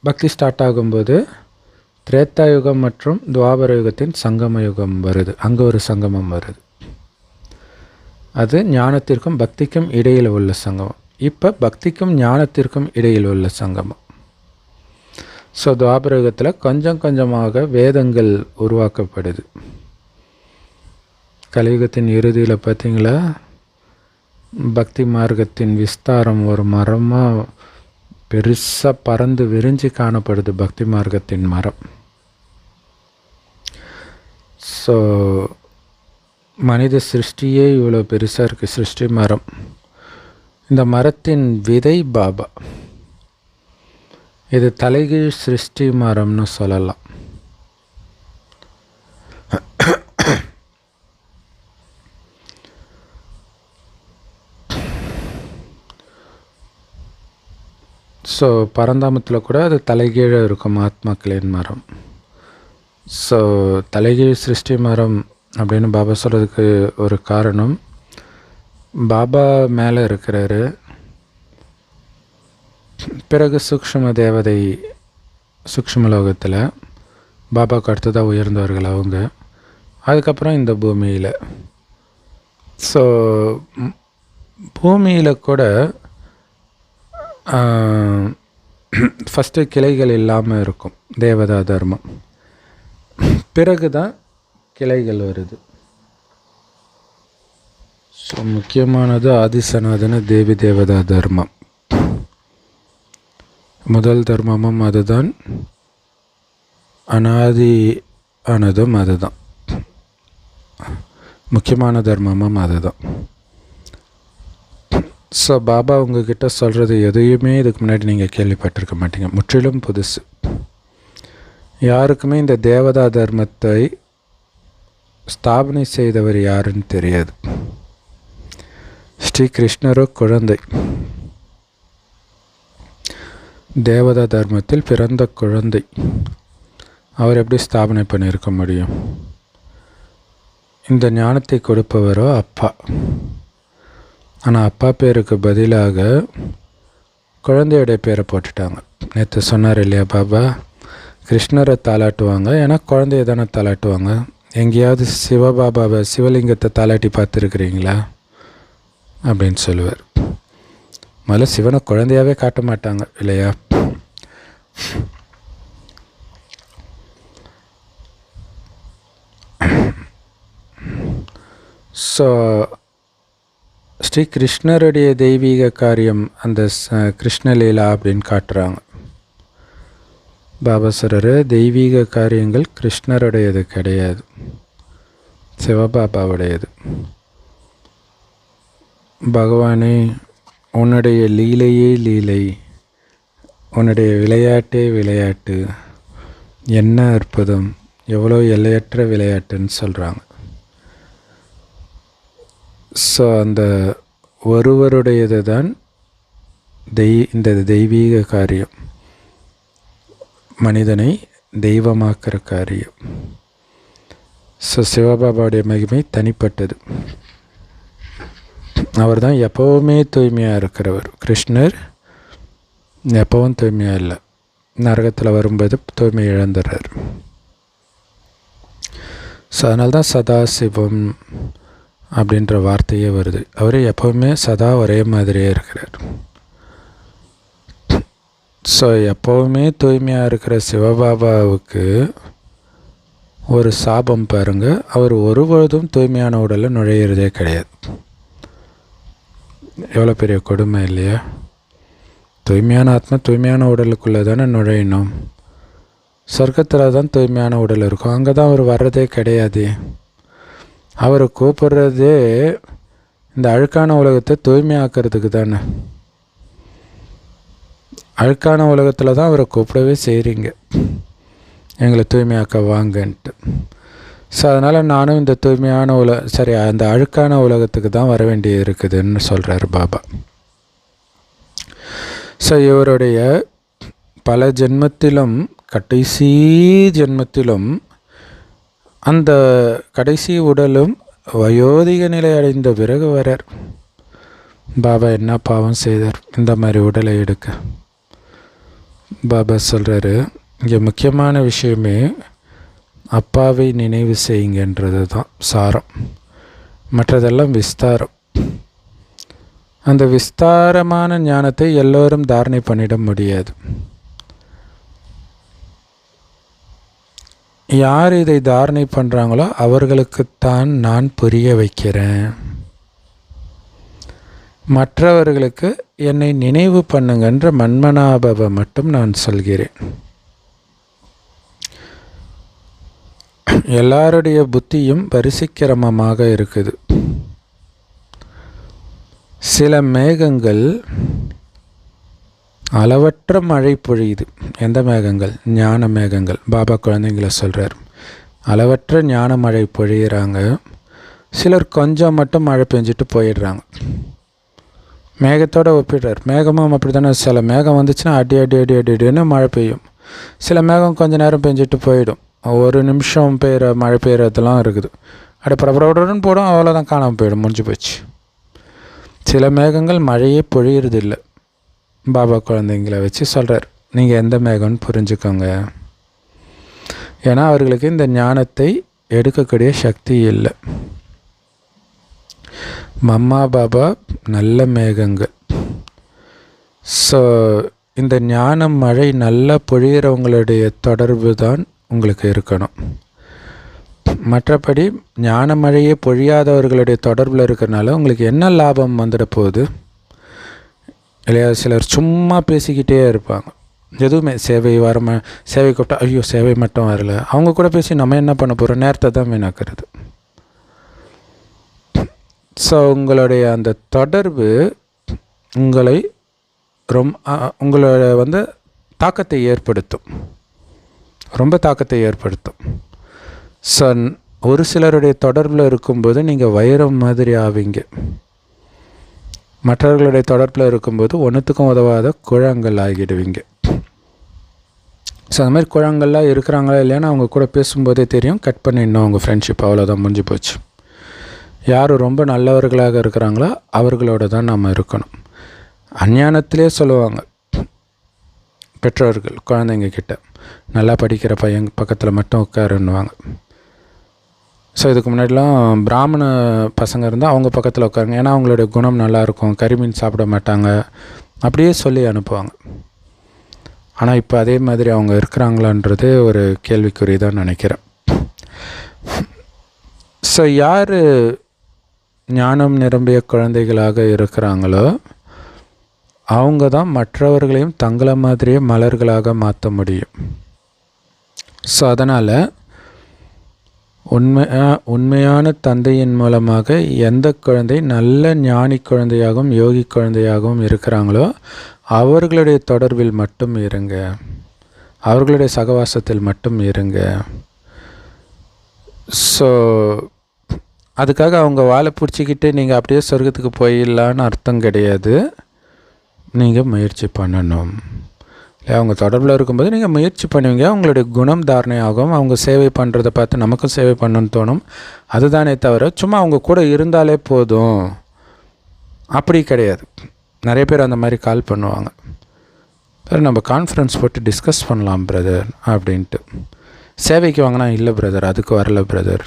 பக்தி ஸ்டார்ட் ஆகும்போது திரேதாயுகம் மற்றும் துவாபர யுகத்தின் சங்கம யுகம் வருது. அங்கே ஒரு சங்கமம் வருது. அது ஞானத்திற்கும் பக்திக்கும் இடையில் உள்ள சங்கமம். இப்போ பக்திக்கும் ஞானத்திற்கும் இடையில் உள்ள சங்கமம். ஸோ துவாபர யுகத்தில் கொஞ்சம் கொஞ்சமாக வேதங்கள் உருவாக்கப்படுது. கலியுகத்தின் இறுதியில் பார்த்திங்களா, பக்தி மார்க்கத்தின் விஸ்தாரம் ஒரு மரமாக பெருசாக பறந்து விரிஞ்சு காணப்படுது. பக்தி மார்க்கத்தின் மரம். ஸோ மனித சிருஷ்டியே இவ்வளோ பெருசாக இருக்குது. சிருஷ்டி மரம். இந்த மரத்தின் விதை பாபா. இது தலைகீழ் சிருஷ்டி மரம்னு சொல்லலாம். ஸோ பரந்தாமத்தில் கூட அது தலைகீழே இருக்கும் ஆத்மாக்களின் மரம். ஸோ தலைகீழ் சிருஷ்டி மரம் அப்படின்னு பாபா சொல்கிறதுக்கு ஒரு காரணம், பாபா மேலே இருக்கிறாரு, பிறகு சூக்ஷ்ம தேவதை சூக்ஷ்ம லோகத்தில் பாபாவுக்கு அடுத்ததாக உயர்ந்தவர்கள் அவங்க, அதுக்கப்புறம் இந்த பூமியில். ஸோ பூமியில் கூட ஃபஸ்ட்டு கிளைகள் இல்லாமல் இருக்கும் தேவதா தர்மம், பிறகு தான் கிளைகள் வருது. ஸோ முக்கியமானது ஆதிசநாதன தேவி தேவதா தர்மம். முதல் தர்மமும் அதுதான், அனாதி ஆனதும் அதுதான், முக்கியமான தர்மமும் அதுதான். ஸோ பாபா உங்ககிட்ட சொல்கிறது எதையுமே இதுக்கு முன்னாடி நீங்கள் கேள்விப்பட்டிருக்க மாட்டீங்க, முற்றிலும் புதுசு. யாருக்குமே இந்த தேவதா தர்மத்தை ஸ்தாபனை செய்தவர் யாருன்னு தெரியாது. ஸ்ரீ கிருஷ்ணரோ குழந்தை, தேவதா தர்மத்தில் பிறந்த குழந்தை, அவர் எப்படி ஸ்தாபனை பண்ணியிருக்க முடியும்? இந்த ஞானத்தை கொடுப்பவரோ அப்பா. ஆனால் அப்பா பேருக்கு பதிலாக குழந்தையோடைய பேரை போட்டுட்டாங்க. நேற்று சொன்னார் இல்லையா பாபா, கிருஷ்ணரை தாளாட்டுவாங்க, ஏன்னா குழந்தைய தானே தாளாட்டுவாங்க. எங்கேயாவது சிவபாபாவை சிவலிங்கத்தை தாளாட்டி பார்த்துருக்குறீங்களா அப்படின்னு சொல்லுவார். முதல்ல சிவனை குழந்தையாகவே காட்ட மாட்டாங்க இல்லையா. ஸோ ஸ்ரீ கிருஷ்ணருடைய தெய்வீக காரியம் அந்த கிருஷ்ணலீலா அப்படின்னு காட்டுறாங்க. பாபா சொல்கிற தெய்வீக காரியங்கள் கிருஷ்ணருடையது கிடையாது, சிவபாபாவுடையது. பகவானே உன்னுடைய லீலையே லீலை, உன்னுடைய விளையாட்டே விளையாட்டு, என்ன அற்புதம், எவ்வளோ எல்லையற்ற விளையாட்டுன்னு சொல்கிறாங்க. ஸோ அந்த ஒருவருடையது தான் இந்த தெய்வீக காரியம், மனிதனை தெய்வமாக்குற காரியம். ஸோ சிவபாபாவுடைய மகிமை தனிப்பட்டது. அவர் தான் எப்போவுமே தூய்மையாக இருக்கிறவர். கிருஷ்ணர் எப்பவும் தூய்மையாக இல்லை, நரகத்தில் வரும்போது தூய்மை இழந்துடுறார். ஸோ அதனால தான் சதாசிவம் அப்படின்ற வார்த்தையே வருது. அவர் எப்போவுமே சதா ஒரே மாதிரியே இருக்கிறார். ஸோ எப்போவுமே தூய்மையாக இருக்கிற சிவபாபாவுக்கு ஒரு சாபம் பாருங்கள், அவர் ஒருபொழுதும் தூய்மையான உடலில் நுழையிறதே கிடையாது. எவ்வளோ பெரிய கொடுமை இல்லையா. தூய்மையான ஆத்மா தூய்மையான உடலுக்குள்ளே தானே நுழையணும். சொர்க்கத்தில் தான் தூய்மையான உடல் இருக்கும், அங்கே தான் அவர் வர்றதே கிடையாது. அவர் கூப்பிட்றதே இந்த அழுக்கான உலகத்தை தூய்மையாக்கிறதுக்கு தானே. அழுக்கான உலகத்தில் தான் அவரை கூப்பிடவே செய்கிறீங்க, எங்களை தூய்மையாக்க வாங்கன்ட்டு. ஸோ அதனால் நானும் இந்த தூய்மையான அந்த அழுக்கான உலகத்துக்கு தான் வர வேண்டியது இருக்குதுன்னு சொல்கிறார் பாபா. ஸோ இவருடைய பல ஜென்மத்திலும் கடைசி ஜென்மத்திலும் அந்த கடைசி உடலும் வயோதிக நிலை அடைந்த பிறகு வரார். பாபா என்ன பாவம் செய்தார் இந்த மாதிரி உடலை எடுக்க? பாபா சொல்கிறாரு, இங்கே முக்கியமான விஷயமே அப்பாவை நினைவு செய்யுங்கன்றது தான் சாரம், மற்றதெல்லாம் விஸ்தாரம். அந்த விஸ்தாரமான ஞானத்தை எல்லோரும் தாரணை பண்ணிட முடியாது. யார் இதை தாரணை பண்ணுறாங்களோ அவர்களுக்குத்தான் நான் புரிய வைக்கிறேன். மற்றவர்களுக்கு என்னை நினைவு பண்ணுங்கன்ற மன்மனாபவ மட்டும் நான் சொல்கிறேன். எல்லாருடைய புத்தியும் வரிசைக்கிரமமாக இருக்குது. சில மேகங்கள் அளவற்ற மழை பொழியுது. எந்த மேகங்கள்? ஞான மேகங்கள். பாபா குழந்தைங்களை சொல்கிறார், அளவற்ற ஞான மழை பொழியிறாங்க. சிலர் கொஞ்சம் மட்டும் மழை பெஞ்சிட்டு போயிடுறாங்க. மேகத்தோடு ஒப்பிடுறார். மேகமும் அப்படி தானே, சில மேகம் வந்துச்சுன்னா அடின்னு மழை பெய்யும். சில மேகம் கொஞ்சம் நேரம் பெஞ்சிட்டு போயிடும். ஒரு நிமிஷம் மழை பெய்கிறதுலாம் இருக்குது. பரபரன்னு போடும், அவ்வளோதான், காணாமல் போயிடும், முடிஞ்சு போச்சு. சில மேகங்கள் மழையே பொழியறதில்லை. பாபா குழந்தைங்களை வச்சு சொல்கிறார், நீங்கள் எந்த மேகம்னு புரிஞ்சுக்கோங்க. ஏன்னா அவர்களுக்கு இந்த ஞானத்தை எடுக்கக்கூடிய சக்தி இல்லை. மம்மா பாபா நல்ல மேகங்கள். ஸோ இந்த ஞானம் மழை நல்லா பொழிகிறவங்களுடைய தொடர்பு தான் உங்களுக்கு இருக்கணும். மற்றபடி ஞான மழையே பொழியாதவர்களுடைய தொடர்பில் இருக்கிறனால உங்களுக்கு என்ன லாபம் வந்துட போகுது இல்லையா? சிலர் சும்மா பேசிக்கிட்டே இருப்பாங்க, எதுவுமே சேவை சேவை கூப்பிட்டா ஐயோ சேவை மட்டும் வரல. அவங்க கூட பேசி நம்ம என்ன பண்ண போகிறோம்? நேரத்தை தான் வீணாக்கிறது. ஸோ உங்களுடைய அந்த தொடர்பு உங்களோட தாக்கத்தை ஏற்படுத்தும், ரொம்ப தாக்கத்தை ஏற்படுத்தும். ஸோ ஒரு சிலருடைய தொடர்பில் இருக்கும்போது நீங்கள் வைரம் மாதிரி ஆவீங்க. மற்றவர்களுடைய தொடர்பில் இருக்கும்போது ஒன்றுத்துக்கும் உதவாத குழாங்கள் ஆகிடுவீங்க. ஸோ அந்த மாதிரி குழாங்கள்லாம் இருக்கிறாங்களா இல்லையான்னு அவங்க கூட பேசும்போதே தெரியும். கட் பண்ணிடணும் அவங்க ஃப்ரெண்ட்ஷிப், அவ்வளோதான், முடிஞ்சு போச்சு. யார் ரொம்ப நல்லவர்களாக இருக்கிறாங்களோ அவர்களோட தான் நாம் இருக்கணும். அஞ்ஞானத்திலே சொல்லுவாங்க பெற்றோர்கள் குழந்தைங்க கிட்ட, நல்லா படிக்கிற பையன் பக்கத்தில் மட்டும் உட்காருன்னுவாங்க. ஸோ இதுக்கு முன்னாடிலாம் பிராமண பசங்க இருந்தால் அவங்க பக்கத்தில் உட்காருங்க, ஏன்னா அவங்களுடைய குணம் நல்லாயிருக்கும், கறிமீன் சாப்பிட மாட்டாங்க, அப்படியே சொல்லி அனுப்புவாங்க. ஆனால் இப்போ அதே மாதிரி அவங்க இருக்கிறாங்களான்றது ஒரு கேள்விக்குறி தான் நினைக்கிறேன். ஸோ யார் ஞானம் நிரம்பிய குழந்தைகளாக இருக்கிறாங்களோ அவங்க தான் மற்றவர்களையும் தங்களை மாதிரியே மலர்களாக மாற்ற முடியும். ஸோ அதனால் உண்மையான தந்தையின் மூலமாக எந்த குழந்தை நல்ல ஞானி குழந்தையாகவும் யோகி குழந்தையாகவும் இருக்கிறாங்களோ அவர்களுடைய தொடர்பில் மட்டும் இருங்க, அவர்களுடைய சகவாசத்தில் மட்டும் இருங்க. ஸோ அதுக்காக அவங்க வாழை பிடிச்சிக்கிட்டு நீங்கள் அப்படியே சொர்க்கத்துக்கு போயிடலான்னு அர்த்தம் கிடையாது. நீங்கள் முயற்சி பண்ணணும். இல்லை, அவங்க தொடர்பில் இருக்கும்போது நீங்கள் முயற்சி பண்ணுவீங்க, அவங்களுடைய குணம் தாரணையாகும். அவங்க சேவை பண்ணுறதை பார்த்து நமக்கும் சேவை பண்ணணும்னு தோணும். அதுதானே தவிர சும்மா அவங்க கூட இருந்தாலே போதும் அப்படி கிடையாது. நிறைய பேர் அந்த மாதிரி கால் பண்ணுவாங்க, சார் நம்ம கான்ஃபரன்ஸ் போட்டு டிஸ்கஸ் பண்ணலாம் பிரதர் அப்படின்ட்டு. சேவைக்கு வாங்கினா இல்லை பிரதர், அதுக்கு வரல பிரதர்.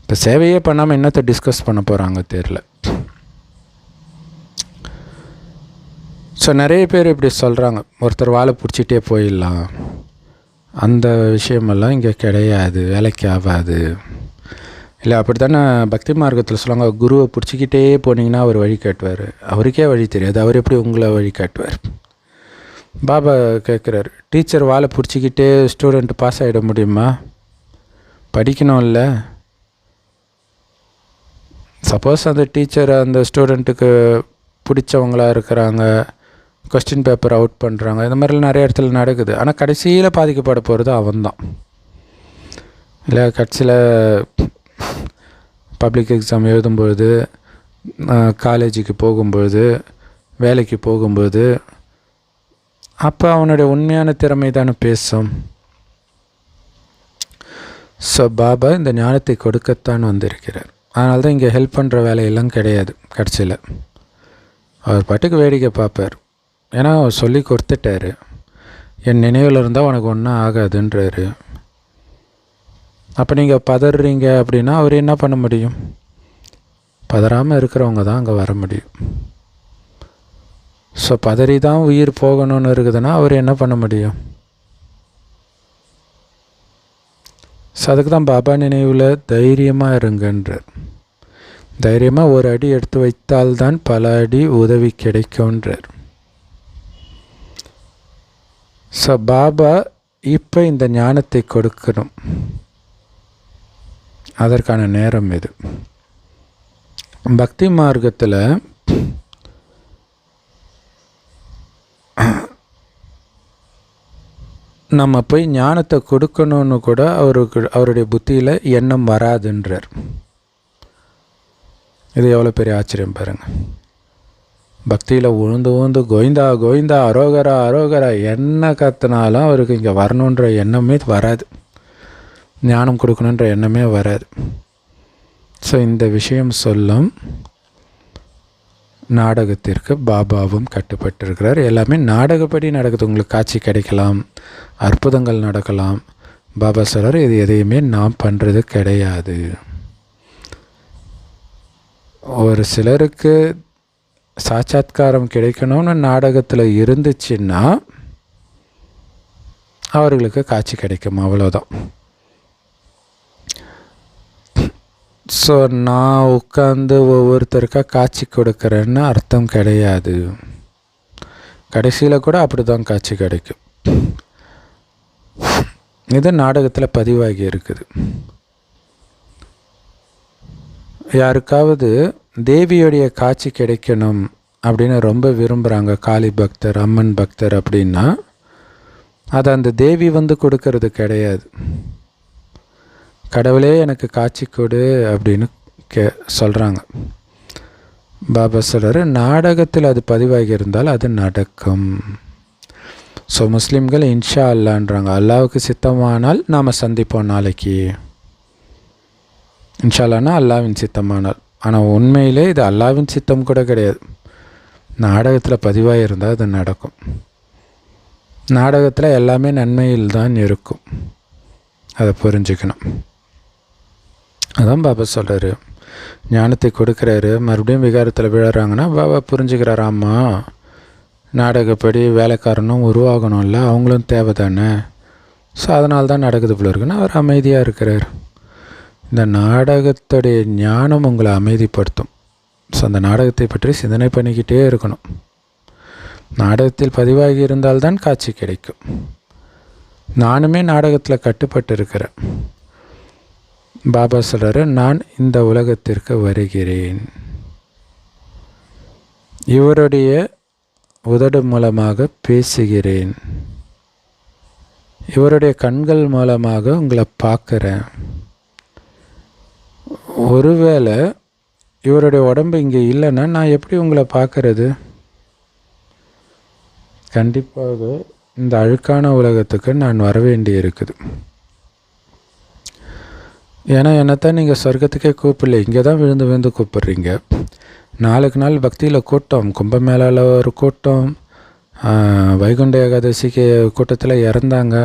இப்போ சேவையே பண்ணாமல் என்னத்தை டிஸ்கஸ் பண்ண போகிறாங்க தெரில. ஸோ நிறைய பேர் இப்படி சொல்கிறாங்க, ஒருத்தர் வாழை பிடிச்சிட்டே போயிடலாம், அந்த விஷயமெல்லாம் இங்கே கிடையாது, வேலைக்கு ஆகாது. இல்லை அப்படி தானே பக்தி மார்க்கத்தில் சொல்லுவாங்க, குருவை பிடிச்சிக்கிட்டே போனீங்கன்னா அவர் வழி காட்டுவார். அவருக்கே வழி தெரியாது, அவர் எப்படி உங்களை வழி காட்டுவார்? பாபா கேட்குறாரு, டீச்சர் வாழை பிடிச்சிக்கிட்டே ஸ்டூடெண்ட் பாஸ் ஆகிட முடியுமா? படிக்கணும் இல்லை? சப்போஸ் அந்த டீச்சர் அந்த ஸ்டூடெண்ட்டுக்கு பிடிச்சவங்களாக இருக்கிறாங்க, கொஸ்டின் பேப்பர் அவுட் பண்ணுறாங்க, இந்த மாதிரிலாம் நிறைய இடத்துல நடக்குது. ஆனால் கடைசியில் பாதிக்கப்பட போகிறது அவன்தான். இல்லை கடைசியில் பப்ளிக் எக்ஸாம் எழுதும்பொழுது, காலேஜுக்கு போகும்பொழுது, வேலைக்கு போகும்போது, அப்போ அவனுடைய உண்மையான திறமை தானே பேசும். ஸோ பாபா இந்த ஞானத்தை கொடுக்கத்தான் வந்திருக்கிறார். அதனால தான் இங்கே ஹெல்ப் பண்ணுற வேலையெல்லாம் கிடையாது. கடைசியில் அவர் பாட்டுக்கு வேடிக்கை பார்ப்பார். ஏன்னா அவர் சொல்லி கொடுத்துட்டார், என் நினைவில் இருந்தால் உனக்கு ஒன்றும் ஆகாதுன்றாரு. அப்போ நீங்கள் பதறீங்க அப்படின்னா அவர் என்ன பண்ண முடியும்? பதறாமல் இருக்கிறவங்க தான் அங்கே வர முடியும். ஸோ பதறி தான் உயிர் போகணும்னு இருக்குதுன்னா அவர் என்ன பண்ண முடியும்? ஸோ அதுக்கு தான் பாபா நினைவில் தைரியமாக இருங்கன்றார். தைரியமாக ஒரு அடி எடுத்து வைத்தால்தான் பல அடி உதவி கிடைக்கும்ன்றார். ஸோ பாபா இப்போ இந்த ஞானத்தை கொடுக்கணும், அதற்கான நேரம் இது. பக்தி மார்க்கத்தில் நம்ம போய் ஞானத்தை கொடுக்கணும்னு கூட அவருடைய புத்தியில் எண்ணம் வராதுன்றார். இது எவ்வளோ பெரிய ஆச்சரியம் பாருங்கள். பக்தியில் உழுந்து உழுந்து கோவிந்தா கோவிந்தா அரோகரா அரோகரா என்ன கற்றுனாலும் அவருக்கு இங்கே வரணுன்ற எண்ணமே வராது, ஞானம் கொடுக்கணுன்ற எண்ணமே வராது. ஸோ இந்த விஷயம் சொல்லும் நாடகத்திற்கு பாபாவும் கட்டுப்பட்டிருக்கிறார். எல்லாமே நாடகப்படி நடக்குது. உங்களுக்கு காட்சி கிடைக்கலாம், அற்புதங்கள் நடக்கலாம். பாபா சொல்கிறார், இது எதையுமே நாம் பண்ணுறது கிடையாது. ஒரு சிலருக்கு சாட்சாத்காரம் கிடைக்கணும்னு நாடகத்தில் இருந்துச்சுன்னா அவர்களுக்கு காட்சி கிடைக்கும், அவ்வளோதான். ஸோ நான் உட்காந்து ஒவ்வொருத்தருக்கா காட்சி கொடுக்குறேன்னு அர்த்தம் கிடையாது. கடைசியில் கூட அப்படி தான் காட்சி கிடைக்கும். இது நாடகத்தில் பதிவாகி இருக்குது. யாருக்காவது தேவியோடைய காட்சி கிடைக்கணும் அப்படின்னு ரொம்ப விரும்புகிறாங்க, காளி பக்தர், அம்மன் பக்தர் அப்படின்னா, அது அந்த தேவி வந்து கொடுக்கறது கிடையாது. கடவுளே எனக்கு காட்சி கொடு அப்படின்னு சொல்கிறாங்க. பாபா சொல்கிறார், நாடகத்தில் அது பதிவாகி இருந்தால் அது நடக்கும். ஸோ முஸ்லீம்கள் இன்ஷா அல்லான்றாங்க, அல்லாவுக்கு சித்தமானால் நாம் சந்திப்போம் நாளைக்கு. இன்ஷா அல்லானா அல்லாவின் சித்தமானால். ஆனால் உண்மையிலே இது அல்லாவின் சித்தம் கூட கிடையாது. நாடகத்தில் பதிவாகி இருந்தால் அது நடக்கும். நாடகத்தில் எல்லாமே நன்மையில் தான் இருக்கும், அதை புரிஞ்சுக்கணும். அதான் பாபா சொல்கிறாரு, ஞானத்தை கொடுக்குறாரு, மறுபடியும் விகாரத்தில் விழுறாங்கன்னா பாபா புரிஞ்சுக்கிறார், ஆமாம் நாடகப்படி வேலைக்காரனும் உருவாகணும்ல, அவங்களும் தேவை தானே. ஸோ அதனால தான் நடக்குது போல இருக்குன்னா அவர் அமைதியாக இருக்கிறார். இந்த நாடகத்துடைய ஞானம் உங்களை அமைதிப்படுத்தும். ஸோ அந்த நாடகத்தை பற்றி சிந்தனை பண்ணிக்கிட்டே இருக்கணும். நாடகத்தில் பதிவாகி இருந்தால்தான் காட்சி கிடைக்கும். நானுமே நாடகத்தில் கட்டுப்பட்டு இருக்கிறேன். பாபா சொல்கிறாரு, நான் இந்த உலகத்திற்கு வருகிறேன். இவருடைய உதடு மூலமாக பேசுகிறேன், இவருடைய கண்கள் மூலமாக உங்களை பார்க்குறேன். ஒருவேளை இவருடைய உடம்பு இங்கே இல்லைன்னா நான் எப்படி உங்களை பார்க்கறது? கண்டிப்பாக இந்த அழுக்கான உலகத்துக்கு நான் வர வேண்டி இருக்குது. ஏன்னா என்னத்தான் நீங்கள் சொர்க்கத்துக்கே கூப்பிடல, இங்கே தான் விழுந்து விழுந்து கூப்பிட்றீங்க. நாளுக்கு நாள் பக்தியில் கூட்டம், கும்பமேளாவில் ஒரு கூட்டம், வைகுண்ட ஏகாதசிக்கு கூட்டத்தில் இறந்தாங்க.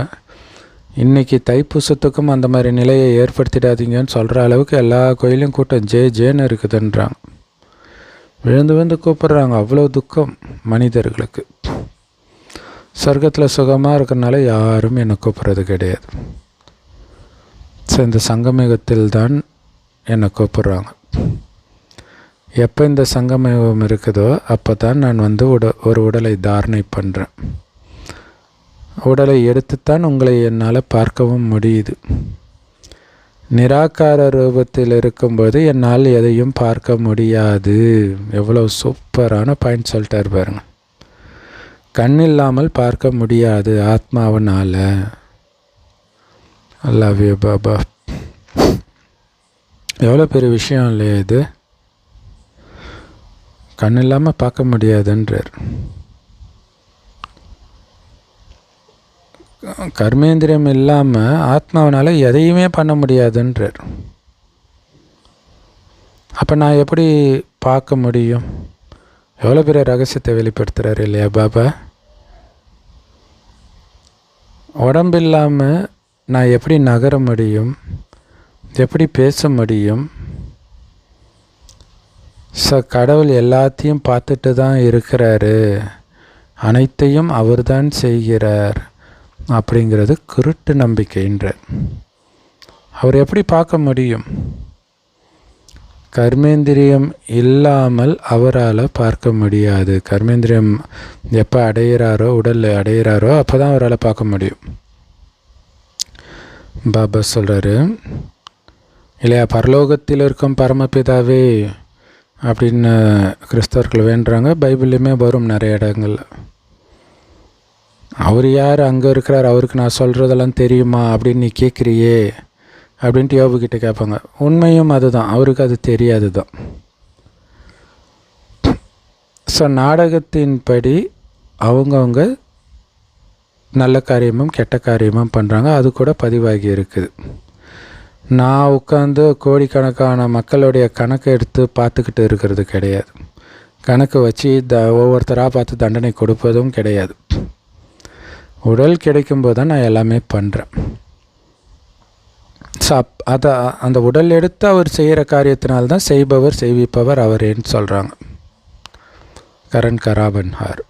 இன்றைக்கி தைப்பூசத்துக்கும் அந்த மாதிரி நிலையை ஏற்படுத்திடாதீங்கன்னு சொல்கிற அளவுக்கு எல்லா கோயிலையும் கூட்டம் ஜேன்னு இருக்குதுன்றாங்க. விழுந்து விழுந்து கூப்பிட்றாங்க. அவ்வளோ துக்கம் மனிதர்களுக்கு. சொர்க்கத்தில் சுகமாக இருக்கிறனால யாரும் என்னை கூப்பிட்றது கிடையாது. ஸோ இந்த சங்கமயுகத்தில் தான் என்னை கூப்பிட்றாங்க. எப்போ இந்த சங்கமயுகம் இருக்குதோ அப்போ தான் நான் வந்து ஒரு உடலை தாரணை பண்ணுறேன். உடலை எடுத்துத்தான் உங்களை என்னால் பார்க்கவும் முடியுது. நிராகார ரூபத்தில் இருக்கும்போது என்னால் எதையும் பார்க்க முடியாது. எவ்வளோ சூப்பரான பாயிண்ட் சொல்லிட்டார் பாருங்க. கண் இல்லாமல் பார்க்க முடியாது ஆத்மாவனால். I love you Baba. எவ்வளோ பெரிய விஷயம் இல்லையா இது? கண் இல்லாமல் பார்க்க முடியாதுன்றார். கர்மேந்திரியம் இல்லாமல் ஆத்மாவனால் எதையுமே பண்ண முடியாதுன்றார். அப்போ நான் எப்படி பார்க்க முடியும்? எவ்வளோ பெரிய ரகசியத்தை வெளிப்படுத்துகிறார் இல்லையா பாபா? உடம்பு இல்லாமல் நான் எப்படி நகர முடியும், எப்படி பேச முடியும்? கடவுள் எல்லாத்தையும் பார்த்துட்டு தான் இருக்கிறாரு, அனைத்தையும் அவர்தான் செய்கிறார் அப்படிங்கிறது குருட்டு நம்பிக்கைன்றார். அவர் எப்படி பார்க்க முடியும்? கர்மேந்திரியம் இல்லாமல் அவரால் பார்க்க முடியாது. கர்மேந்திரியம் எப்போ அடையிறாரோ, உடல் அடையிறாரோ அப்போ தான் அவரால் பார்க்க முடியும். பாபா சொல்கிறாரு இல்லையா, பரலோகத்தில் இருக்கும் பரமபிதாவே அப்படின்னு கிறிஸ்தவர்கள் வேண்டுறாங்க. பைபிள்லையுமே வரும் நிறைய இடங்களில். அவர் யார், அங்கே இருக்கிறார், அவருக்கு நான் சொல்கிறதெல்லாம் தெரியுமா அப்படின்னு நீ கேட்குறியே அப்படின்ட்டு யோபுக்கிட்ட கேட்பாங்க. உண்மையும் அதுதான், அவருக்கு அது தெரியாது தான். ஸோ நாடகத்தின்படி அவங்கவுங்க நல்ல காரியமும் கெட்ட காரியமும் பண்ணுறாங்க. அது கூட பதிவாகி இருக்குது. நான் உட்காந்து கோடிக்கணக்கான மக்களுடைய கணக்கை எடுத்து பார்த்துக்கிட்டு இருக்கிறது கிடையாது. கணக்கு வச்சு ஒவ்வொருத்தராக பார்த்து தண்டனை கொடுப்பதும் கிடையாது. உடல் கிடைக்கும்போது தான் நான் எல்லாமே பண்ணுறேன். ஸோ அதை அந்த உடல் எடுத்து அவர் செய்கிற காரியத்தினால்தான் செய்பவர் செய்விப்பவர் அவரேன்னு சொல்கிறாங்க கரண் கராபன்ஹார்.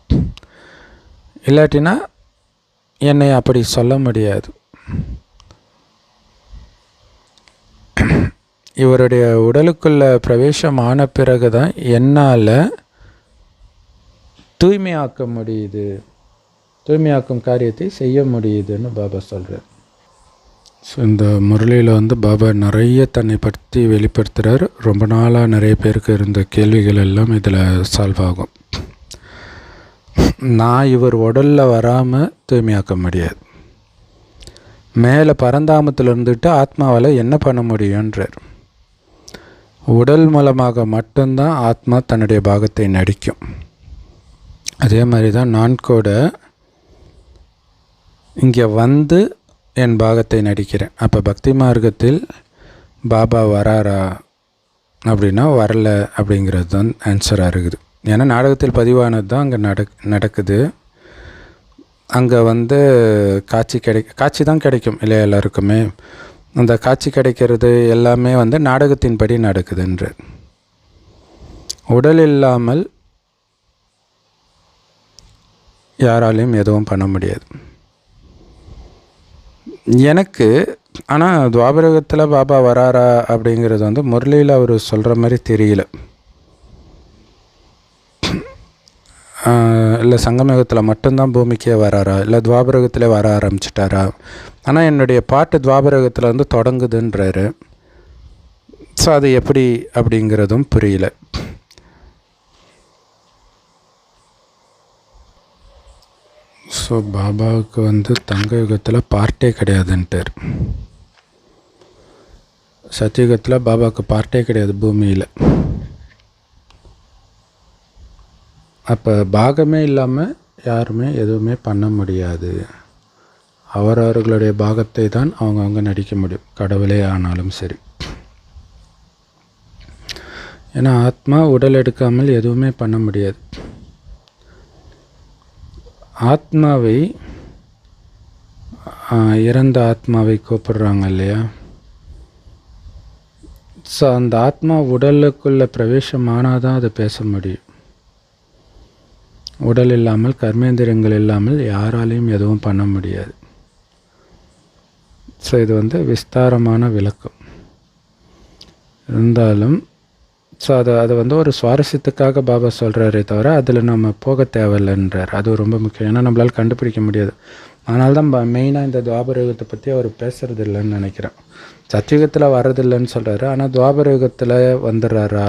இல்லாட்டினா என்னை அப்படி சொல்ல முடியாது. இவருடைய உடலுக்குள்ள பிரவேசம் ஆன பிறகு தான் என்னால் தூய்மையாக்க முடியுது, தூய்மையாக்கும் காரியத்தை செய்ய முடியுதுன்னு பாபா சொல்கிறார். ஸோ இந்த முரளியில் பாபா நிறைய தன்னை பற்றி வெளிப்படுத்துகிறார். ரொம்ப நாளாக நிறைய பேருக்கு இருந்த கேள்விகள் எல்லாம் இதில் சால்வ் ஆகும். நான் இவர் உடலில் வராமல் தூய்மையாக்க முடியாது. மேலே பரந்தாமத்தில் இருந்துட்டு ஆத்மாவால் என்ன பண்ண முடியுன்றார். உடல் மூலமாக மட்டும்தான் ஆத்மா தன்னுடைய பாகத்தை நடிக்கும். அதே மாதிரி தான் நான் கூட இங்கே வந்து என் பாகத்தை நடிக்கிறேன். அப்போ பக்தி மார்க்கத்தில் பாபா வராரா அப்படின்னா வரல அப்படிங்கிறது தான் ஆன்சராக இருக்குது. ஏன்னா நாடகத்தில் பதிவானது தான் அங்கே நடக்குது. அங்கே காட்சி தான் கிடைக்கும் இல்லையா எல்லாருக்குமே. அந்த காட்சி கிடைக்கிறது எல்லாமே நாடகத்தின்படி நடக்குதுன்ற. உடல் இல்லாமல் யாராலையும் எதுவும் பண்ண முடியாது. எனக்கு ஆனால் துவாபரகத்தில் பாபா வராரா அப்படிங்கிறது முரளியில் அவர் சொல்கிற மாதிரி தெரியல. இல்லை சங்கமயுகத்தில் மட்டும்தான் பூமிக்கே வராரா, இல்லை துவாபரகத்திலே வர ஆரம்பிச்சிட்டாரா. ஆனால் என்னுடைய பாட்டு துவாபரகத்தில் தொடங்குதுன்றாரு. ஸோ அது எப்படி அப்படிங்கிறதும் புரியல. ஸோ பாபாவுக்கு தங்க யுகத்தில் பார்ட்டே கிடையாதுன்ட்டார். சத்தியுகத்தில் பாபாவுக்கு பார்ட்டே கிடையாது பூமியில். அப்போ பாகமே இல்லாமல் யாருமே எதுவுமே பண்ண முடியாது. அவரவர்களுடைய பாகத்தை தான் அவங்கவுங்க நடிக்க முடியும், கடவுளே ஆனாலும் சரி. ஏன்னா ஆத்மா உடல் எடுக்காமல் எதுவுமே பண்ண முடியாது. ஆத்மாவை இறந்த ஆத்மாவை கூப்பிடுறாங்க இல்லையா. ஸோ அந்த ஆத்மா உடலுக்குள்ளே பிரவேசமானால் தான் அதை பேச முடியும். உடல் இல்லாமல் கர்மேந்திரங்கள் இல்லாமல் யாராலையும் எதுவும் பண்ண முடியாது. ஸோ இது விஸ்தாரமான விளக்கம் இருந்தாலும் ஸோ அதை ஒரு சுவாரஸ்யத்துக்காக பாபா சொல்கிறாரே தவிர அதில் நம்ம போக தேவையில்லைன்றார். அது ரொம்ப முக்கியம். ஏன்னா நம்மளால் கண்டுபிடிக்க முடியாது. அதனால தான் மெயினாக இந்த துவாபரயுகத்தை பற்றி அவர் பேசுகிறது இல்லைன்னு நினைக்கிறேன். சத்தியுகத்தில் வர்றதில்லைன்னு சொல்கிறாரு. ஆனால் துவாபரயுகத்தில் வந்துடுறாரா,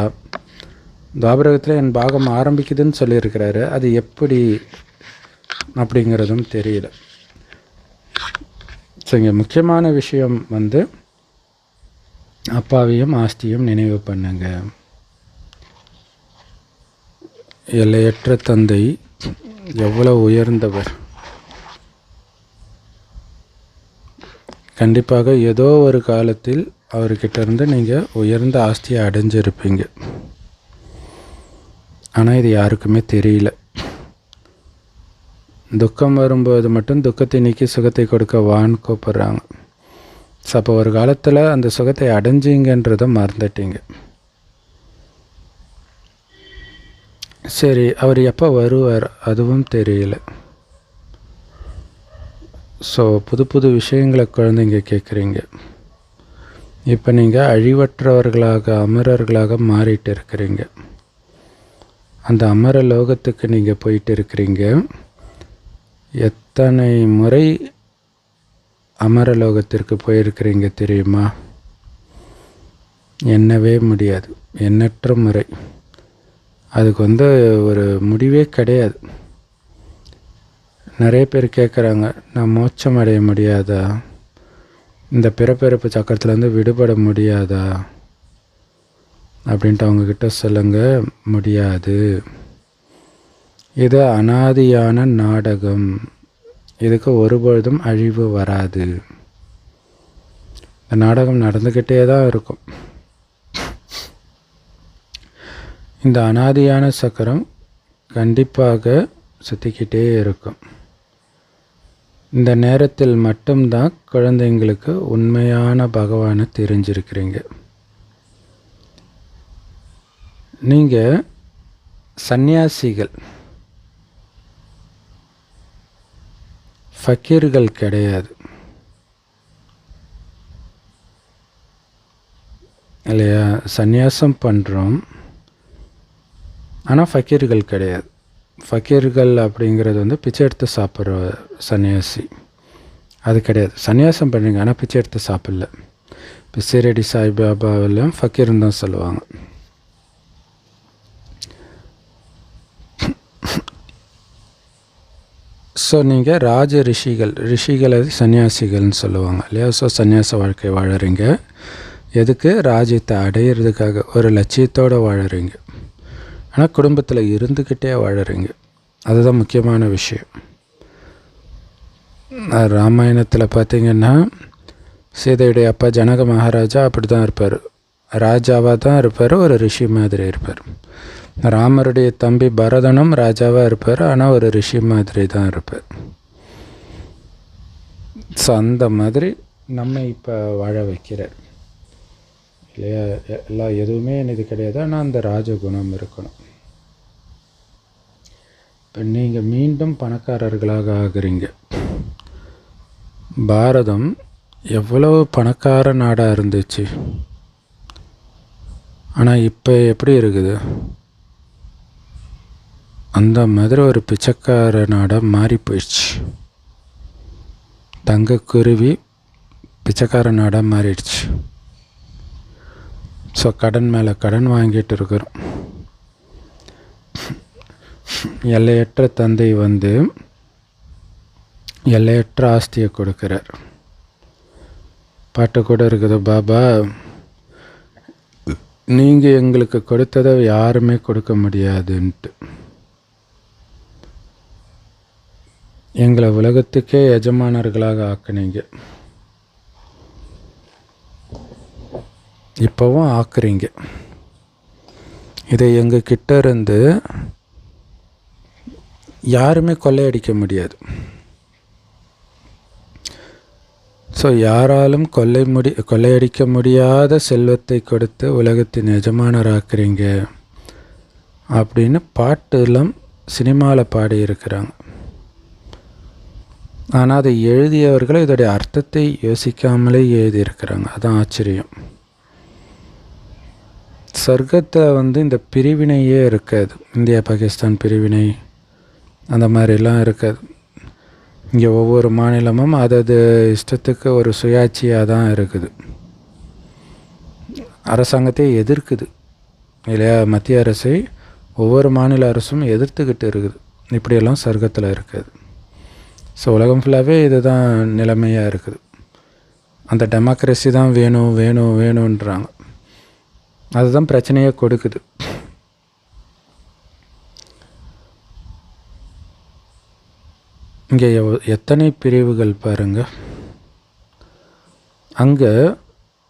துவாபரயுகத்தில் என் பாகம் ஆரம்பிக்குதுன்னு சொல்லியிருக்கிறாரு. அது எப்படி அப்படிங்கிறதும் தெரியல. ஸோ இங்கே முக்கியமான விஷயம் அப்பாவையும் ஆஸ்தியும் நினைவு பண்ணுங்க. எல்லையற்ற தந்தை எவ்வளவு உயர்ந்தவர். கண்டிப்பாக ஏதோ ஒரு காலத்தில் அவர்கிட்ட இருந்து நீங்கள் உயர்ந்த ஆஸ்தியை அடைஞ்சிருப்பீங்க. ஆனால் இது யாருக்குமே தெரியல. துக்கம் வரும்போது மட்டும் துக்கத்தை நீக்கி சுகத்தை கொடுக்க வான்னு கூப்பிட்றாங்க. ஸோ அப்போ ஒரு காலத்தில் அந்த சுகத்தை அடைஞ்சிங்கன்றதை மறந்துட்டீங்க. சரி, அவர் எப்போ வருவார் அதுவும் தெரியல. ஸோ புது புது விஷயங்களை குழந்தைங்க கேட்குறீங்க. இப்போ நீங்கள் அழிவற்றவர்களாக அமரர்களாக மாறிட்டு இருக்கிறீங்க. அந்த அமர லோகத்துக்கு நீங்கள் போயிட்டு இருக்கிறீங்க. எத்தனை முறை அமரலோகத்திற்கு போயிருக்கிறீங்க தெரியுமா? எண்ணவே முடியாது. எண்ணற்ற முறை. அதுக்கு ஒரு முடிவே கிடையாது. நிறைய பேர் கேட்குறாங்க, நான் மோட்சம் அடைய முடியாதா, இந்த பிறப்பிறப்பு சக்கரத்துலேருந்து விடுபட முடியாதா அப்படின்ட்டு அவங்கக்கிட்ட சொல்லுங்க. முடியாது. இது அனாதியான நாடகம். இதுக்கு ஒருபொழுதும் அழிவு வராது. இந்த நாடகம் நடந்துக்கிட்டே தான் இருக்கும். இந்த அனாதியான சக்கரம் கண்டிப்பாக சுற்றிக்கிட்டே இருக்கும். இந்த நேரத்தில் மட்டும்தான் குழந்தைங்களுக்கு உண்மையான பகவானை தெரிஞ்சிருக்கிறீங்க. நீங்கள் சந்நியாசிகள், ஃபக்கீர்கள் கிடையாது இல்லையா? சந்நியாசம் பண்ணுறோம், ஆனால் ஃபக்கீர்கள் கிடையாது. ஃபக்கீர்கள் அப்படிங்கிறது வந்து பிச்சை எடுத்து சாப்பிட்ற சன்னியாசி, அது கிடையாது. சன்னியாசம் பண்ணுறீங்க ஆனால் பிச்சை எடுத்து சாப்பிடல. இப்போ சீரடி சாய்பாபாவிலும் ஃபக்கீர்னு தான் சொல்லுவாங்க. ஸோ நீங்கள் ராஜ ரிஷிகள் அது சன்னியாசிகள்னு சொல்லுவாங்க இல்லையா? ஸோ சன்னியாச வாழ்க்கை வாழறீங்க. எதுக்கு? ராஜ்யத்தை அடையிறதுக்காக, ஒரு லட்சியத்தோடு வாழறீங்க. ஆனால் குடும்பத்தில் இருந்துக்கிட்டே வாழறீங்க. அதுதான் முக்கியமான விஷயம். ராமாயணத்தில் பார்த்திங்கன்னா சீதையுடைய அப்பா ஜனக மகாராஜா அப்படி தான் இருப்பார். ராஜாவாக தான் இருப்பார், ஒரு ரிஷி மாதிரி இருப்பார். ராமருடைய தம்பி பரதனும் ராஜாவாக இருப்பார், ஆனால் ஒரு ரிஷி மாதிரி தான் இருப்பார். ஸோ அந்த மாதிரி நம்ம இப்போ வாழ வைக்கிறார் இல்லையா? எதுவுமே இது கிடையாது, ஆனால் அந்த ராஜகுணம் இருக்கணும். இப்போ நீங்கள் மீண்டும் பணக்காரர்களாக ஆகுறீங்க. பாரதம் எவ்வளவு பணக்கார நாடாக இருந்துச்சு, ஆனால் இப்போ எப்படி இருக்குது? அந்த மாதிரி ஒரு பிச்சைக்கார நாடாக மாறி போயிடுச்சு. தங்கக்குருவி பிச்சைக்கார நாடாக மாறிடுச்சு. ஸோ கடன் மேலே கடன் வாங்கிட்டு இருக்கிறோம். எல்லையற்ற தந்தை வந்து எல்லையற்ற ஆஸ்தியை கொடுக்குறார். பாட்டு கூட இருக்குது, பாபா நீங்கள் எங்களுக்கு கொடுத்ததை யாருமே கொடுக்க முடியாதுன்ட்டு. எங்களை உலகத்துக்கே எஜமானர்களாக ஆக்குனீங்க, இப்போவும் ஆக்குறீங்க. இதை எங்ககிட்ட இருந்து யாருமே கொள்ளையடிக்க முடியாது. ஸோ யாராலும் கொள்ளையடிக்க முடியாத செல்வத்தை கொடுத்து உலகத்தின் எஜமானராக்குறீங்க அப்படின்னு பாட்டுலாம் சினிமாவில் பாடியிருக்கிறாங்க. ஆனால் அதை எழுதியவர்கள் இதோடைய அர்த்தத்தை யோசிக்காமலே எழுதியிருக்கிறாங்க. அதான் ஆச்சரியம். சொர்க்கத்தில் வந்து இந்த பிரிவினையே இருக்காது. இந்தியா பாகிஸ்தான் பிரிவினை அந்த மாதிரிலாம் இருக்காது. இங்கே ஒவ்வொரு மாநிலமும் அதது இஷ்டத்துக்கு ஒரு சுயாட்சியாக தான் இருக்குது. அரசாங்கத்தை எதிர்க்குது இல்லையா? மத்திய அரசை ஒவ்வொரு மாநில அரசும் எதிர்த்துக்கிட்டு இருக்குது. இப்படியெல்லாம் சொர்க்கத்தில் இருக்காது. ஸோ உலகம் ஃபுல்லாகவே இது தான் நிலைமையாக இருக்குது. அந்த டெமோக்ரஸி தான் வேணுன்றாங்க. அதுதான் பிரச்சனையை கொடுக்குது. இங்கே எத்தனை பிரிவுகள் பாருங்கள். அங்கே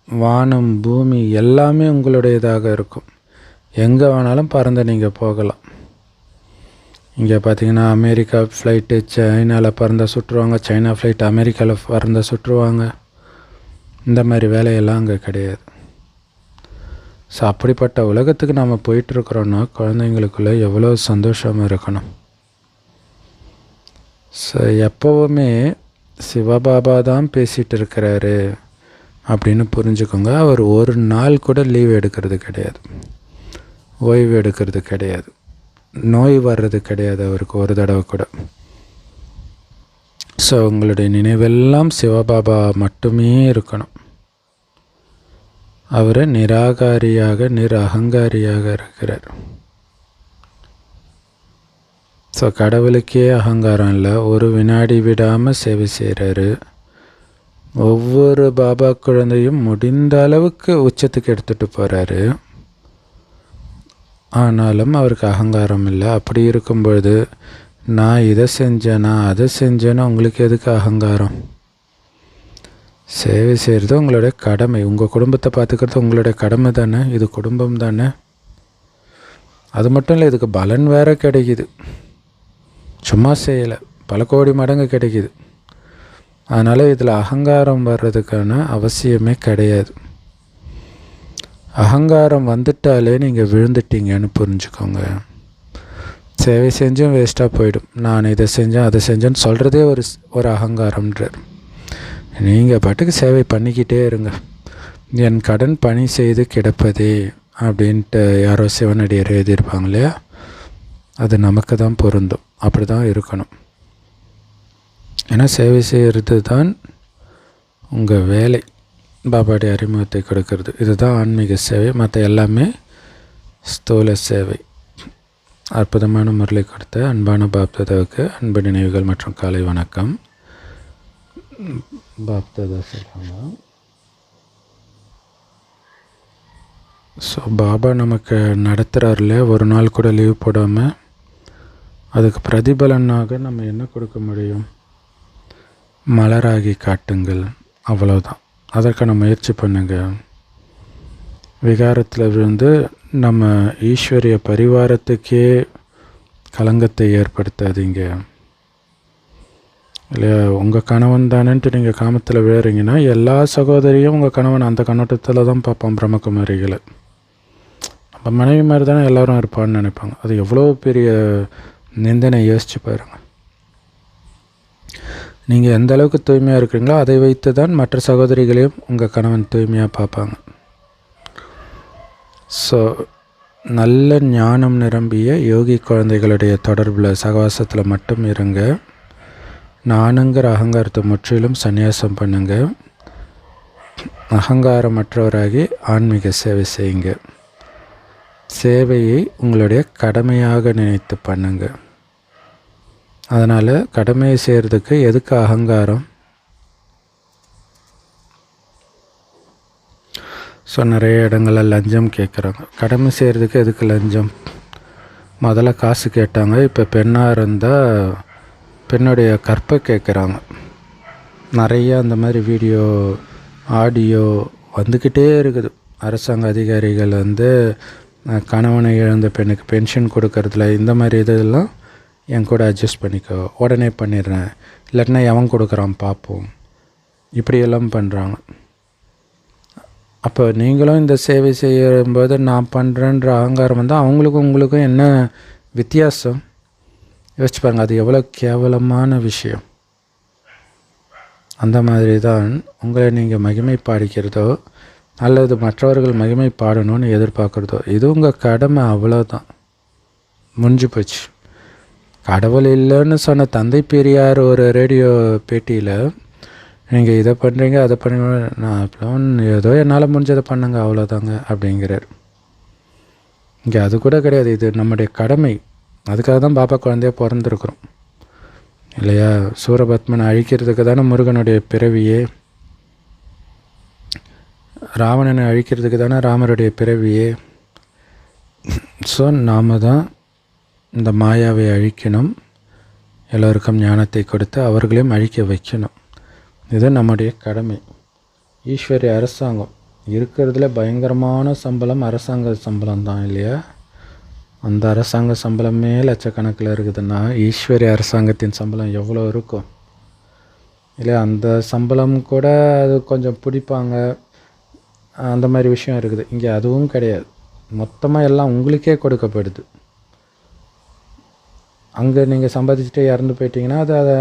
வானம் பூமி எல்லாமே உங்களுடையதாக இருக்கும். எங்கே வேணாலும் பறந்து நீங்கள் போகலாம். இங்கே பார்த்தீங்கன்னா அமெரிக்கா ஃப்ளைட்டு சைனாவில் பறந்த சுற்றுவாங்க, சைனா ஃப்ளைட் அமெரிக்காவில் பறந்த சுற்றுவாங்க. இந்த மாதிரி வேலையெல்லாம் அங்கே கிடையாது. ஸோ அப்படிப்பட்ட உலகத்துக்கு நாம் போயிட்டுருக்குறோன்னா குழந்தைங்களுக்குள்ளே எவ்வளோ சந்தோஷமாக இருக்கணும். ஸோ எப்போவுமே சிவபாபா தான் பேசிகிட்டு இருக்கிறாரு அப்படின்னு புரிஞ்சுக்கோங்க. அவர் ஒரு நாள் கூட லீவ் எடுக்கிறது கிடையாது, ஓய்வு எடுக்கிறது கிடையாது, நோய் வர்றது கிடையாது அவருக்கு ஒரு தடவை கூட. ஸோ உங்களுடைய நினைவெல்லாம் சிவபாபா மட்டுமே இருக்கணும். அவர் நிராகாரியாக அகங்காரியாக இருக்கிறார். ஸோ கடவுளுக்கே அகங்காரம் இல்லை, ஒரு வினாடி விடாமல் சேவை செய்கிறாரு. ஒவ்வொரு பாபா குழந்தையும் முடிந்த அளவுக்கு உச்சத்துக்கு எடுத்துகிட்டு போகிறாரு. ஆனாலும் அவருக்கு அகங்காரம் இல்லை. அப்படி இருக்கும்பொழுது நான் இதை செஞ்சேன், நான் அதை செஞ்சேன்னா உங்களுக்கு எதுக்கு அகங்காரம்? சேவை செய்கிறது உங்களுடைய கடமை. உங்கள் குடும்பத்தை பார்த்துக்கிறது உங்களுடைய கடமை தானே, இது குடும்பம் தானே. அது மட்டும் இல்லை, இதுக்கு பலன் வேறு கிடைக்கிது. சும்மா செய்யலை, பல கோடி மடங்கு கிடைக்கிது. அதனால் இதில் அகங்காரம் வர்றதுக்கான அவசியமே கிடையாது. அகங்காரம் வந்துட்டாலே நீங்கள் விழுந்துட்டீங்கன்னு புரிஞ்சுக்கோங்க. சேவை செஞ்சும் வேஸ்ட்டாக போயிடும். நான் இதை செஞ்சேன் அதை செஞ்சேன்னு சொல்கிறதே ஒரு அகங்காரம்ன்றார். நீங்கள் பாட்டுக்கு சேவை பண்ணிக்கிட்டே இருங்க. என் கடன் பணி செய்து கிடப்பதே அப்படின்ட்டு யாரோ சிவனடியார் எழுதியிருப்பாங்க இல்லையா, அது நமக்கு தான் பொருந்தும். அப்படி தான் இருக்கணும். ஏன்னா சேவை செய்கிறது தான் உங்கள் வேலை. பாபாவுடைய அறிமுகத்தை கொடுக்கறது இதுதான் ஆன்மீக சேவை. மற்ற எல்லாமே ஸ்தூல சேவை. அற்புதமான முரளி கொடுத்த அன்பான பாப்தாதாவுக்கு அன்பு நினைவுகள் மற்றும் காலை வணக்கம். பாப்தாதா சொல்கிறாங்க, ஸோ பாபா நமக்கு நடத்துகிறார்ல, ஒரு நாள் கூட லீவ் போடாமல். அதுக்கு பிரதிபலனாக நம்ம என்ன கொடுக்க முடியும்? மலராகி காட்டுங்கள், அவ்வளோதான். அதற்கான முயற்சி பண்ணுங்கள். விகாரத்தில் விழுந்து நம்ம ஈஸ்வரிய பரிவாரத்துக்கே கலங்கத்தை ஏற்படுத்தாதீங்க இல்லையா. உங்கள் கணவன் தானேன்ட்டு நீங்கள் காமத்தில் விழுறீங்கன்னா எல்லா சகோதரியும் உங்கள் கணவன் அந்த கண்ணோட்டத்தில் தான் பார்ப்போம். பிரம்மகுமாரிகளை நம்ம மனைவி மாதிரி தானே எல்லோரும் இருப்பான்னு நினைப்பாங்க. அது எவ்வளோ பெரிய நிந்தனை யோசிச்சு பாருங்கள். நீங்கள் எந்த அளவுக்கு தூய்மையாக இருக்கிறீங்களோ அதை வைத்து தான் மற்ற சகோதரிகளையும் உங்கள் கணவன் தூய்மையாக பார்ப்பாங்க. ஸோ நல்ல ஞானம் நிரம்பிய யோகி குழந்தைகளுடைய தொடர்பில் சகவாசத்தில் மட்டும் இருங்க. நானுங்கிற அகங்காரத்தை முற்றிலும் சந்நியாசம் பண்ணுங்க. அகங்காரமற்றவராகி ஆன்மீக சேவை செய்யுங்க. சேவையை உங்களுடைய கடமையாக நினைத்து பண்ணுங்க. அதனால் கடமையை செய்கிறதுக்கு எதுக்கு அகங்காரம்? ஸோ நிறைய இடங்களில் லஞ்சம் கேட்குறாங்க. கடமை செய்கிறதுக்கு எதுக்கு லஞ்சம்? முதல்ல காசு கேட்டாங்க, இப்போ பெண்ணாக இருந்தால் பெண்ணுடைய கற்பை கேட்குறாங்க. நிறைய அந்த மாதிரி வீடியோ ஆடியோ வந்துக்கிட்டே இருக்குது. அரசாங்க அதிகாரிகள் கணவனை இழந்த பெண்ணுக்கு பென்ஷன் கொடுக்கறதுல இந்த மாதிரி இதெல்லாம் என் கூட அட்ஜஸ்ட் பண்ணிக்கோ, உடனே பண்ணிடுறேன், இல்லைன்னா எவன் கொடுக்குறான் பார்ப்போம், இப்படியெல்லாம் பண்ணுறாங்க. அப்போ நீங்களும் இந்த சேவை செய்யும்போது நான் பண்ணுறேன்ற அகங்காரம் வந்தால் அவங்களுக்கும் உங்களுக்கும் என்ன வித்தியாசம்? யோசிச்சு பாருங்கள். அது எவ்வளோ கேவலமான விஷயம். அந்த மாதிரி தான் உங்களை நீங்கள் மகிமை பாடிக்கிறதோ அல்லது மற்றவர்கள் மகிமை பாடணும்னு எதிர்பார்க்குறதோ இது உங்கள் கடமை, அவ்வளோதான். முடிஞ்சு போச்சு. கடவுள் இல்லைன்னு சொன்ன தந்தை பெரியார் ஒரு ரேடியோ பேட்டியில் நீங்கள் இதை பண்ணுறீங்க அதை பண்ணுங்க, நான் அப்படிலாம் ஏதோ என்னால் முடிஞ்சதை பண்ணுங்க அவ்வளோதாங்க அப்படிங்கிறார். இங்கே அது கூட கிடையாது. இது நம்முடைய கடமை. அதுக்காக தான் பாப்பா குழந்தையாக பிறந்திருக்கிறோம் இல்லையா. சூரபத்மனை அழிக்கிறதுக்கு தானே முருகனுடைய பிறவியே. ராவணனை அழிக்கிறதுக்கு தானே ராமருடைய பிறவியே. ஸோ நாம் தான் இந்த மாயாவை அழிக்கணும், எல்லோருக்கும் ஞானத்தை கொடுத்து அவர்களையும் அழிக்க வைக்கணும். இது நம்முடைய கடமை. ஈஸ்வரிய அரசாங்கம் இருக்கிறதுல பயங்கரமான சம்பளம் அரசாங்க சம்பளம் தான் இல்லையா. அந்த அரசாங்க சம்பளமே லட்சக்கணக்கில் இருக்குதுன்னா ஈஸ்வரிய அரசாங்கத்தின் சம்பளம் எவ்வளோ இருக்கும் இல்லையா. அந்த சம்பளம் கூட அது கொஞ்சம் பிடிப்பாங்க, அந்த மாதிரி விஷயம் இருக்குது. இங்கே அதுவும் கிடையாது. மொத்தமாக எல்லாம் உங்களுக்கே கொடுக்கப்படுது. அங்கே நீங்கள் சம்பாதிச்சுட்டு இறந்து போயிட்டீங்கன்னா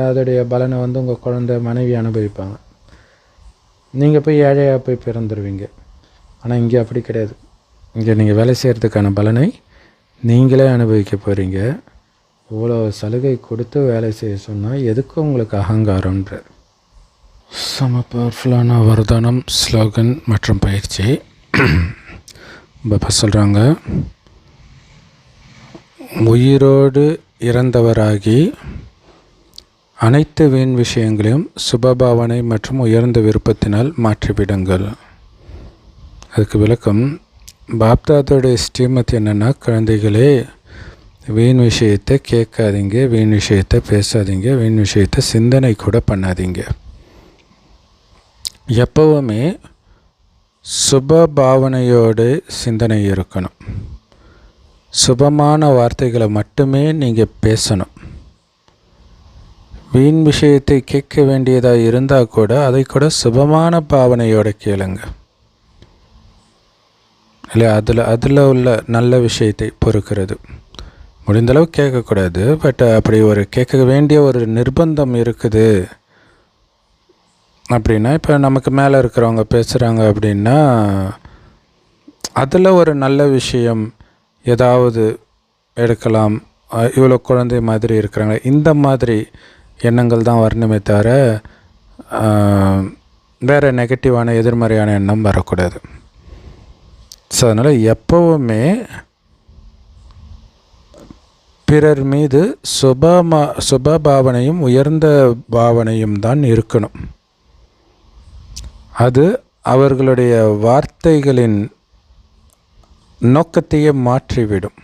அதோடைய பலனை உங்கள் குழந்தை மனைவி அனுபவிப்பாங்க. நீங்கள் போய் ஏழையாக போய் பிறந்துடுவீங்க. ஆனால் இங்கே அப்படி கிடையாது. இங்கே நீங்கள் வேலை செய்கிறதுக்கான பலனை நீங்களே அனுபவிக்க போகிறீங்க. இவ்வளோ சலுகை கொடுத்து வேலை செய்ய சொன்னால் எதுக்கு உங்களுக்கு அகங்காரம்ன்ற செம பவர்ஃபுல்லான வரதானம், ஸ்லோகன் மற்றும் பயிற்சி. பாபா சொல்கிறாங்க, உயிரோடு இறந்தவராகி அனைத்து வீண் விஷயங்களையும் சுபபாவனை மற்றும் உயர்ந்த விருப்பத்தினால் மாற்றிவிடுங்கள். அதுக்கு விளக்கம், பாப்தாதோடைய ஸ்ரீமத் என்னென்னா, குழந்தைகளே, வீண் விஷயத்தை கேட்காதீங்க, வீண் விஷயத்தை பேசாதீங்க, வீண் விஷயத்தை சிந்தனை கூட பண்ணாதீங்க. எப்போவுமே சுப பாவனையோடு சிந்தனை இருக்கணும். சுபமான வார்த்தைகளை மட்டுமே நீங்கள் பேசணும். வீண் விஷயத்தை கேட்க வேண்டியதாக இருந்தால் கூட அதை கூட சுபமான பாவனையோடு கேளுங்க. இல்லை, அதில் உள்ள நல்ல விஷயத்தை பொறுக்கிறது. முடிந்தளவு கேட்கக்கூடாது. பட் அப்படி ஒரு கேட்க வேண்டிய ஒரு நிர்பந்தம் இருக்குது அப்படின்னா, இப்போ நமக்கு மேலே இருக்கிறவங்க பேசுகிறாங்க அப்படின்னா, அதில் ஒரு நல்ல விஷயம் ஏதாவது எடுக்கலாம். இவ்வளோ குழந்தை மாதிரி இருக்கிறாங்க, இந்த மாதிரி எண்ணங்கள் தான் வரணுமே தவிர வேறு நெகட்டிவான எதிர்மறையான எண்ணம் வரக்கூடாது. ஸோ அதனால் எப்போவுமே பிறர் மீது சுப பாவனையும் உயர்ந்த பாவனையும் தான் இருக்கணும். அது அவர்களுடைய வார்த்தைகளின் நோக்கத்தையே மாற்றிவிடும்.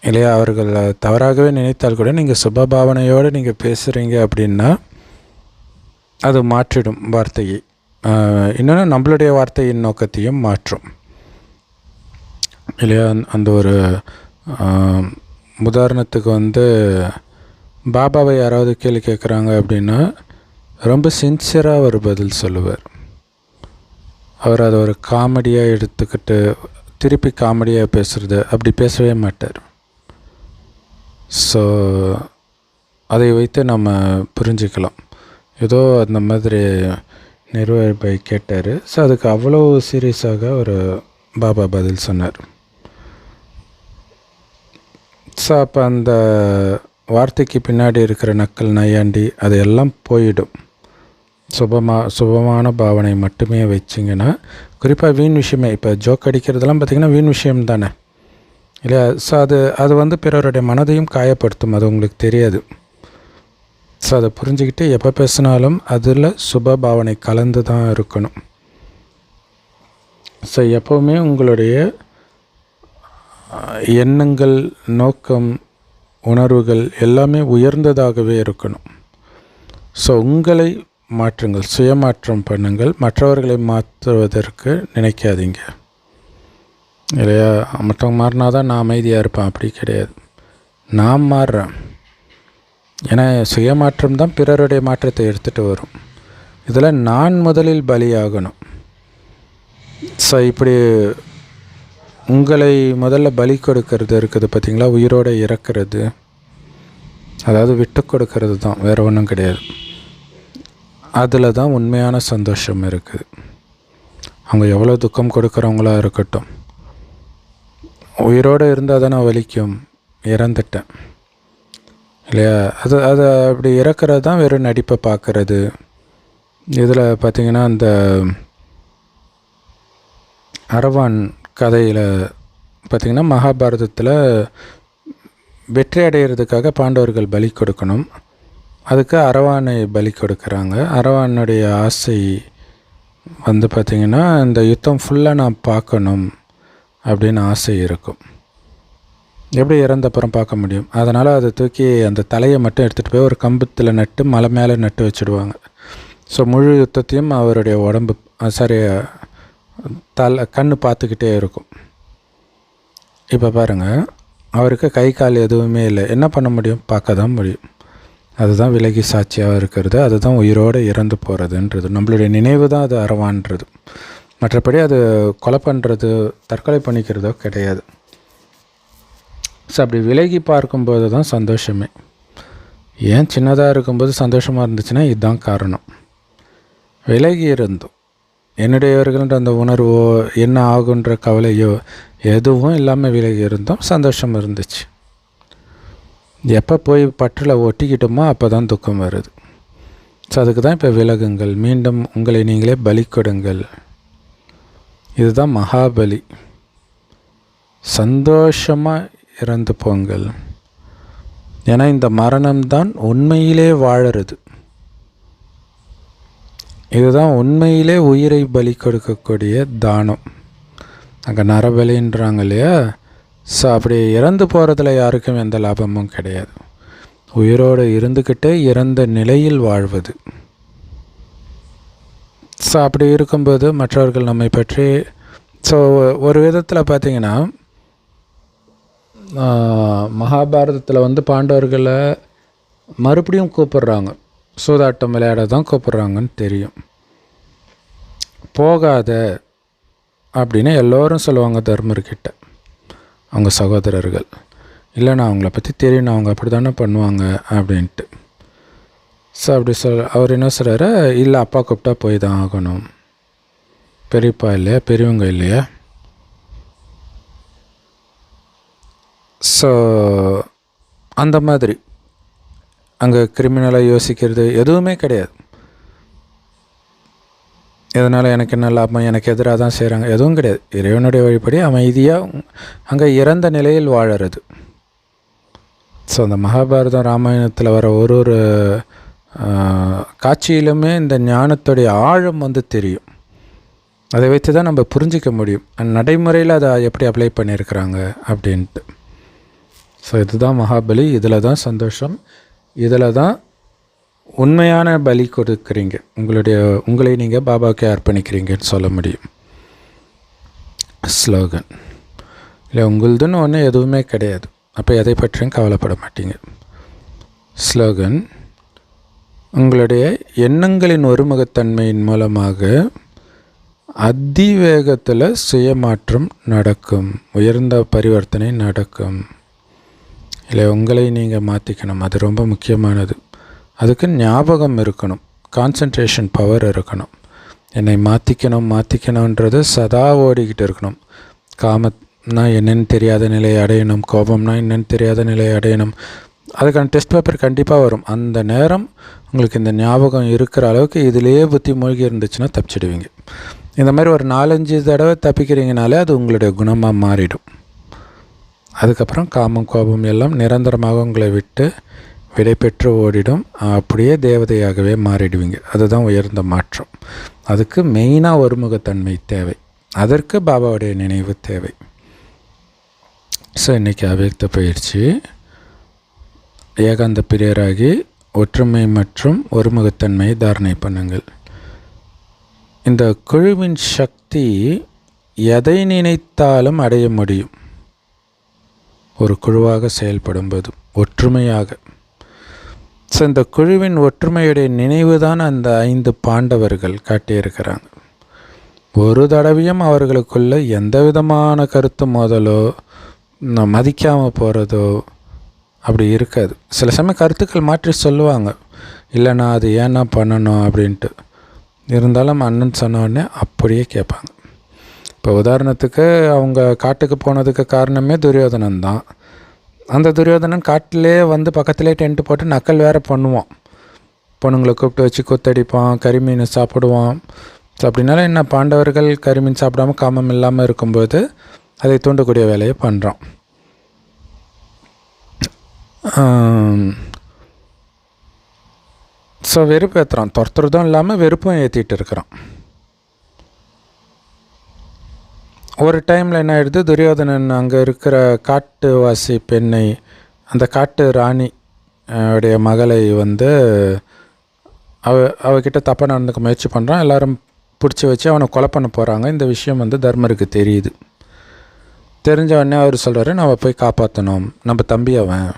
இல்லையா? அவர்கள் தவறாகவே நினைத்தால் கூட நீங்கள் சுப பாவனையோடு நீங்கள் பேசுகிறீங்க அப்படின்னா அது மாற்றிடும் வார்த்தையை. இன்னொன்று, நம்மளுடைய வார்த்தையின் நோக்கத்தையும் மாற்றும். இல்லையா? அந்த ஒரு உதாரணத்துக்கு பாபாவை யாராவது கேள்வி கேட்குறாங்க அப்படின்னா ரொம்ப சின்சியராக அவர் பதில் சொல்லுவார். அவர் அதை ஒரு காமெடியாக எடுத்துக்கிட்டு திருப்பி காமெடியாக பேசுகிறது அப்படி பேசவே மாட்டார். ஸோ அதை வைத்து நம்ம புரிஞ்சுக்கலாம். ஏதோ அந்த மாதிரி நிர்வாகி கேட்டார். ஸோ அதுக்கு அவ்வளோ சீரியஸாக ஒரு பாபா பதில் சொன்னார். ஸோ அப்போ அந்த வார்த்தைக்கு பின்னாடி இருக்கிற நக்கல் நையாண்டி அதையெல்லாம் போயிடும். சுபமான பாவனை மட்டுமே வச்சிங்கன்னா, குறிப்பாக வீண் விஷயமே, இப்போ ஜோக் அடிக்கிறதெல்லாம் பார்த்திங்கன்னா வீண் விஷயம் தானே, இல்லையா? ஸோ அது பிறருடைய மனதையும் காயப்படுத்தும். அது உங்களுக்கு தெரியாது. ஸோ அதை புரிஞ்சுக்கிட்டு எப்போ பேசினாலும் அதில் சுப பாவனை கலந்து தான் இருக்கணும். ஸோ எப்போவுமே உங்களுடைய எண்ணங்கள், நோக்கம், உணர்வுகள் எல்லாமே உயர்ந்ததாகவே இருக்கணும். ஸோ உங்களை மாற்றுங்கள், சுயமாற்றம் பண்ணுங்கள். மற்றவர்களை மாற்றுவதற்கு நினைக்காதீங்க. இல்லையா? மற்றவங்க மாறினா தான் நான் அமைதியாக இருப்பேன், அப்படி கிடையாது. நான் மாறுறேன். ஏன்னா சுயமாற்றம் தான் பிறருடைய மாற்றத்தை எடுத்துகிட்டு வரும். இதில் நான் முதலில் பலியாகணும். ஸோ இப்படி உங்களை முதல்ல பலி கொடுக்கறது இருக்குது பார்த்திங்களா, உயிரோடு இறக்கிறது, அதாவது விட்டு கொடுக்கறது தான், வேறு ஒன்றும் கிடையாது. அதில் தான் உண்மையான சந்தோஷம் இருக்குது. அவங்க எவ்வளோ துக்கம் கொடுக்குறவங்களாக இருக்கட்டும், உயிரோடு இருந்தால் தானே வலிக்கும். இறந்துட்டேன், இல்லையா? அது அப்படி இறக்கிறது தான் வெறும் நடிப்பை பார்க்குறது. இதில் பார்த்திங்கன்னா அந்த அரவான் கதையில் பார்த்திங்கன்னா, மகாபாரதத்தில் வெற்றி அடைகிறதுக்காக பாண்டவர்கள் பலி கொடுக்கணும். அதுக்கு அரவானை பலி கொடுக்குறாங்க. அரவானுடைய ஆசை பார்த்திங்கன்னா, இந்த யுத்தம் ஃபுல்லாக நான் பார்க்கணும் அப்படின்னு ஆசை இருக்கும். எப்படி இறந்தப்புறம் பார்க்க முடியும்? அதனால் அதை தூக்கி அந்த தலையை மட்டும் எடுத்துகிட்டு போய் ஒரு கம்பத்தில் நட்டு மலை மேலே நட்டு வச்சுடுவாங்க. ஸோ முழு யுத்தத்தையும் அவருடைய உடம்பு கண் பார்த்துக்கிட்டே இருக்கும். இப்போ பாருங்கள், அவருக்கு கை கால் எதுவுமே இல்லை. என்ன பண்ண முடியும்? பார்க்க தான் முடியும். அதுதான் விலகி சாட்சியாக இருக்கிறது. அதுதான் உயிரோடு இறந்து போகிறதுன்றது. நம்மளுடைய நினைவு தான் அது அரவான்றது. மற்றபடி அது கொலை பண்ணுறது, தற்கொலை பண்ணிக்கிறதோ கிடையாது. ஸோ அப்படி விலகி பார்க்கும்போது தான் சந்தோஷமே. ஏன் சின்னதாக இருக்கும்போது சந்தோஷமாக இருந்துச்சுன்னா இதுதான் காரணம். விலகி இருந்தோம், என்னுடையவர்கள்ன்ற அந்த உணர்வோ என்ன ஆகுன்ற கவலையோ எதுவும் இல்லாமல் விலகி இருந்தோம், சந்தோஷம் இருந்துச்சு. எப்போ போய் பற்றில் ஒட்டிக்கிட்டோமோ அப்போ தான் துக்கம் வருது. ஸோ அதுக்கு தான் இப்போ விலகுங்கள், மீண்டும் உங்களை நீங்களே பலி கொடுங்கள். இதுதான் மகாபலி. சந்தோஷமாக இறந்து போங்கள். ஏன்னா இந்த மரணம்தான் உண்மையிலே வாழறது. இதுதான் உண்மையிலே உயிரை பலி கொடுக்கக்கூடிய தானம். அங்கே நரபலின்றாங்க இல்லையா. ஸோ அப்படி இறந்து போகிறதுல யாருக்கும் எந்த லாபமும் கிடையாது. உயிரோடு இருந்துக்கிட்டே இறந்த நிலையில் வாழ்வது. ஸோ அப்படி இருக்கும்போது மற்றவர்கள் நம்மை பற்றி ஸோ ஒரு விதத்தில் பார்த்திங்கன்னா மகாபாரதத்தில் பாண்டவர்களை மறுபடியும் கூப்பிட்றாங்க, சூதாட்டம் விளையாட தான் கூப்பிட்றாங்கன்னு தெரியும். போகாத அப்படின்னு எல்லோரும் சொல்லுவாங்க தர்மர்கிட்ட, அவங்க சகோதரர்கள். இல்லைண்ணா அவங்கள பற்றி தெரியும், அவங்க அப்படி தானே பண்ணுவாங்க அப்படின்ட்டு. ஸோ அப்படி அவர் என்ன சொல்கிறாரு, இல்லை அப்பா கூப்பிட்டா போய் தான் ஆகணும், பெரியப்பா இல்லையா, பெரியவங்க இல்லையா. ஸோ அந்த மாதிரி அங்கே கிரிமினலாக யோசிக்கிறது எதுவுமே கிடையாது. இதனால் எனக்கு என்ன லாபம், எனக்கு எதிராக தான் செய்கிறாங்க, எதுவும் கிடையாது. இறைவனுடைய வழிபடி அமைதியாக அங்கே இறந்த நிலையில் வாழறது. ஸோ அந்த மகாபாரதம் ராமாயணத்தில் வர ஒரு ஒரு காட்சியிலுமே இந்த ஞானத்துடைய ஆழம் தெரியும். அதை வைத்து தான் நம்ம புரிஞ்சிக்க முடியும் நடைமுறையில் அதை எப்படி அப்ளை பண்ணியிருக்கிறாங்க அப்படின்ட்டு. ஸோ இதுதான் மகாபலி, இதில் தான் சந்தோஷம், இதில் தான் உண்மையான பலி கொடுக்குறீங்க, உங்களை நீங்கள் பாபாவுக்கு அர்ப்பணிக்கிறீங்கன்னு சொல்ல முடியும். ஸ்லோகன் இல்லை, உங்களுதுன்னு ஒன்று எதுவுமே கிடையாது, அப்போ எதை பற்றியும் கவலைப்பட மாட்டீங்க. ஸ்லோகன், உங்களுடைய எண்ணங்களின் ஒருமுகத்தன்மையின் மூலமாக அதிவேகத்தில் சுயமாற்றம் நடக்கும், உயர்ந்த பரிவர்த்தனை நடக்கும். இல்லை, உங்களை நீங்கள் மாற்றிக்கணும், அது ரொம்ப முக்கியமானது. அதுக்கு ஞாபகம் இருக்கணும், கான்சன்ட்ரேஷன் பவர் இருக்கணும். என்னை மாற்றிக்கணுன்றது சதா ஓடிக்கிட்டு இருக்கணும். காமம்னா என்னென்னு தெரியாத நிலையை அடையணும், கோபம்னா என்னென்னு தெரியாத நிலையை அடையணும். அதுக்கான டெஸ்ட் பேப்பர் கண்டிப்பாக வரும். அந்த நேரம் உங்களுக்கு இந்த ஞாபகம் இருக்கிற அளவுக்கு இதிலேயே புத்தி மூழ்கி இருந்துச்சுன்னா தப்பிச்சிடுவீங்க. இந்த மாதிரி ஒரு 4-5 தடவை தப்பிக்கிறீங்கனாலே அது உங்களுடைய குணமாக மாறிடும். அதுக்கப்புறம் காமம் கோபம் எல்லாம் நிரந்தரமாக உங்களை விட்டு விடை பெற்று ஓடிடும். அப்படியே தேவதையாகவே மாறிடுவீங்க. அதுதான் உயர்ந்த மாற்றம். அதுக்கு மெயினாக ஒருமுகத்தன்மை தேவை, அதற்கு பாபாவுடைய நினைவு தேவை. ஸோ இன்றைக்கி அவ்யக்த பயிற்சி, ஏகாந்த பிரியராகி ஒற்றுமை மற்றும் ஒருமுகத்தன்மையை தாரணை பண்ணுங்கள். இந்த குழுவின் சக்தி எதை நினைத்தாலும் அடைய முடியும். ஒரு குழுவாக செயல்படும்போது ஒற்றுமையாக. ஸோ இந்த குழுவின் ஒற்றுமையுடைய நினைவு தான் அந்த 5 பாண்டவர்கள் காட்டியிருக்கிறாங்க. ஒரு தடவையும் அவர்களுக்குள்ள எந்த விதமான கருத்து மோதலோ மதிக்காமல் போகிறதோ அப்படி இருக்காது. சில சமயம் கருத்துக்கள் மாற்றி சொல்லுவாங்க, இல்லைண்ணா அது ஏன்னா பண்ணணும் அப்படின்ட்டு. இருந்தாலும் அண்ணன் சொன்ன உடனே அப்படியே கேட்பாங்க. இப்போ உதாரணத்துக்கு அவங்க காட்டுக்கு போனதுக்கு காரணமே துரியோதனன் தான். அந்த துரியோதனன் காட்டிலே பக்கத்திலே டென்ட்டு போட்டு நக்கல் வேறு பண்ணுவான். பொண்ணுங்களை கூப்பிட்டு வச்சு கொத்தடிப்பான், கறிமீன் சாப்பிடுவான். ஸோ அப்படின்னால என்ன, பாண்டவர்கள் கறிமீன் சாப்பிடாமல் காமம் இல்லாமல் இருக்கும்போது அதை தூண்டக்கூடிய வேலையை பண்ணுறான். ஸோ வெறுப்பு ஏற்றுறான், துரத்துறதும் இல்லாமல் வெறுப்பும் ஏற்றிட்டு இருக்கிறான். ஒரு டைமில் என்ன ஆகிடுது, துரியோதனன் அங்கே இருக்கிற காட்டுவாசி பெண்ணை, அந்த காட்டு ராணி உடைய மகளை அவகிட்ட தப்பாக நடந்துக்க முயற்சி பண்ணுறான். எல்லோரும் பிடிச்சி வச்சு அவனை கொலை பண்ண போகிறாங்க. இந்த விஷயம் தர்மருக்கு தெரியுது. தெரிஞ்ச உடனே அவர் சொல்கிறாரு, நம்ம போய் காப்பாற்றணும், நம்ம தம்பி அவன்.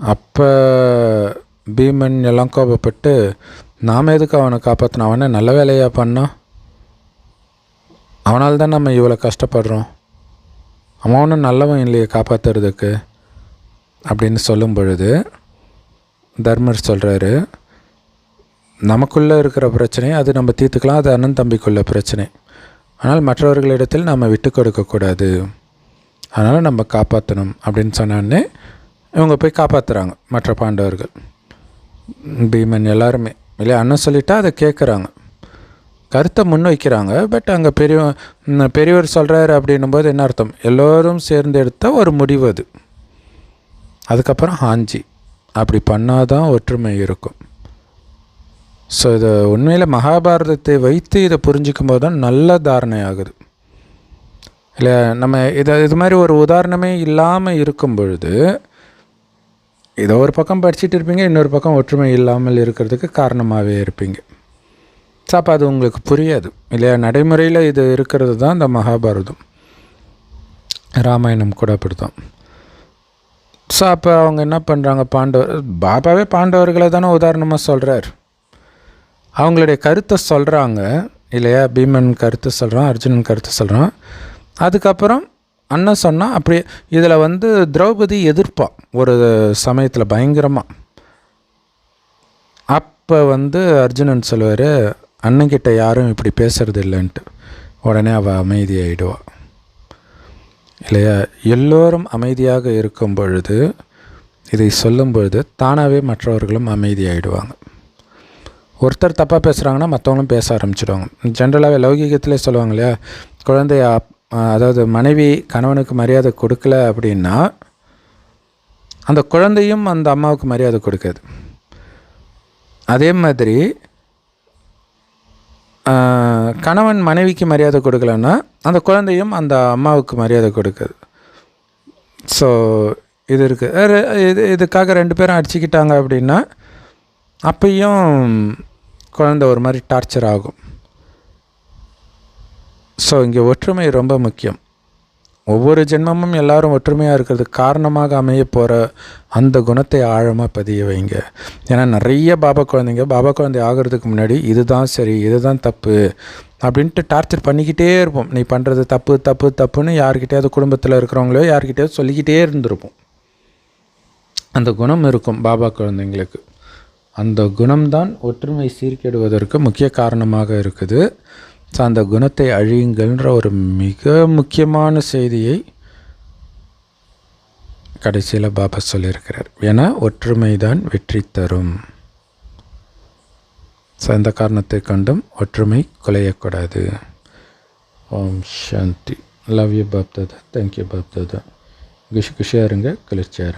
அப்போ பீமன் எல்லாம் கோபப்பட்டு, நாம் எதுக்கு அவனை காப்பாற்றினோம், அவனை நல்ல வேலையாக பண்ணான், அவனால் தான் நம்ம இவ்வளோ கஷ்டப்படுறோம், அவனும் நல்லவன் இல்லையே காப்பாற்றுறதுக்கு அப்படின்னு சொல்லும் பொழுது தர்மர் சொல்கிறாரு, நமக்குள்ளே இருக்கிற பிரச்சனை அது நம்ம தீர்த்துக்கலாம், அது அண்ணன் தம்பிக்குள்ள பிரச்சனை. ஆனால் மற்றவர்களிடத்தில் நம்ம விட்டு கொடுக்கக்கூடாது, அதனால் நம்ம காப்பாற்றணும் அப்படின்னு சொன்னான்னே இவங்க போய் காப்பாற்றுறாங்க மற்ற பாண்டவர்கள். பீமன் எல்லாருமே இல்லையா, அண்ணன் சொல்லிட்டா அதை கேட்குறாங்க, கருத்தை முன் வைக்கிறாங்க. பட் அங்கே பெரியவர் சொல்கிறாரு அப்படின்னும்போது என்ன அர்த்தம், எல்லோரும் சேர்ந்து எடுத்த ஒரு முடிவு அது. அதுக்கப்புறம் ஹாஞ்சி அப்படி பண்ணாதான் ஒற்றுமை இருக்கும். ஸோ இதை உண்மையில் மகாபாரதத்தை வைத்து இதை புரிஞ்சிக்கும் போது தான் நல்ல தாரணை ஆகுது. இல்லை நம்ம இது மாதிரி ஒரு உதாரணமே இல்லாமல் இருக்கும் பொழுது இதை ஒரு பக்கம் படிச்சுட்டு இருப்பீங்க, இன்னொரு பக்கம் ஒற்றுமை இல்லாமல் இருக்கிறதுக்கு காரணமாகவே இருப்பீங்க. ஸோ அப்போ அது உங்களுக்கு புரியாது இல்லையா? நடைமுறையில் இது இருக்கிறது தான் இந்த மகாபாரதம், ராமாயணம் கூட அப்படி தான். ஸோ அப்போ அவங்க என்ன பண்ணுறாங்க, பாபாவே பாண்டவர்களை தானே உதாரணமாக சொல்கிறார். அவங்களுடைய கருத்தை சொல்கிறாங்க இல்லையா? பீமன் கருத்து சொல்கிறான், அர்ஜுனன் கருத்து சொல்கிறான். அதுக்கப்புறம் அண்ணன் சொன்னால் அப்படியே இதில் திரௌபதி எதிர்ப்பான் ஒரு சமயத்தில் பயங்கரமாக. அப்போ அர்ஜுனன் சொல்லுவார், அண்ணன்கிட்ட யாரும் இப்படி பேசுறது இல்லைன்ட்டு. உடனே அவள் அமைதியாகிடுவாள் இல்லையா? எல்லோரும் அமைதியாக இருக்கும் பொழுது, இதை சொல்லும் பொழுது தானாகவே மற்றவர்களும் அமைதியாகிடுவாங்க. ஒருத்தர் தப்பாக பேசுகிறாங்கன்னா மற்றவங்களும் பேச ஆரம்பிச்சிடுவாங்க. ஜென்ரலாகவே லௌகீகத்திலே சொல்லுவாங்க இல்லையா? குழந்தைய அதாவது மனைவி கணவனுக்கு மரியாதை கொடுக்கல அப்படின்னா அந்த குழந்தையும் அந்த அம்மாவுக்கு மரியாதை கொடுக்காது. அதே மாதிரி கணவன் மனைவிக்கு மரியாதை கொடுக்கலன்னா அந்த குழந்தையும் அந்த அம்மாவுக்கு மரியாதை கொடுக்காது. ஸோ இது இருக்குது. இதுக்காக 2 பேரும் அடிச்சுக்கிட்டாங்க அப்படின்னா அப்பையும் குழந்தை ஒரு மாதிரி டார்ச்சர் ஆகும். ஸோ இங்கே ஒற்றுமை ரொம்ப முக்கியம். ஒவ்வொரு ஜென்மமும் எல்லோரும் ஒற்றுமையாக இருக்கிறதுக்கு காரணமாக அமைய போகிற அந்த குணத்தை ஆழமாக பதிய வைங்க. ஏன்னா நிறைய பாபா குழந்தை ஆகிறதுக்கு முன்னாடி இதுதான் சரி, இதுதான் தப்பு அப்படின்ட்டு டார்ச்சர் பண்ணிக்கிட்டே இருப்போம். நீ பண்ணுறது தப்பு தப்பு தப்புன்னு யார்கிட்டையாவது குடும்பத்தில் இருக்கிறவங்களோ யார்கிட்டையாவது சொல்லிக்கிட்டே இருந்திருப்போம். அந்த குணம் இருக்கும் பாபா குழந்தைங்களுக்கு. அந்த குணம்தான் ஒற்றுமை சீர்கெடுவதற்கு முக்கிய காரணமாக இருக்குது. ஸோ அந்த குணத்தை அழியுங்கள்ன்ற ஒரு மிக முக்கியமான செய்தியை கடைசியில் பாபா சொல்லியிருக்கிறார். ஏன்னா ஒற்றுமை தான் வெற்றி தரும். ஸோ அந்த காரணத்தை கொண்டும் ஒற்றுமை குலையக்கூடாது. Om Shanti. Love you BapDada. Thank you BapDada. குஷியாக இருங்க, குளிர்ச்சியாக இருங்க.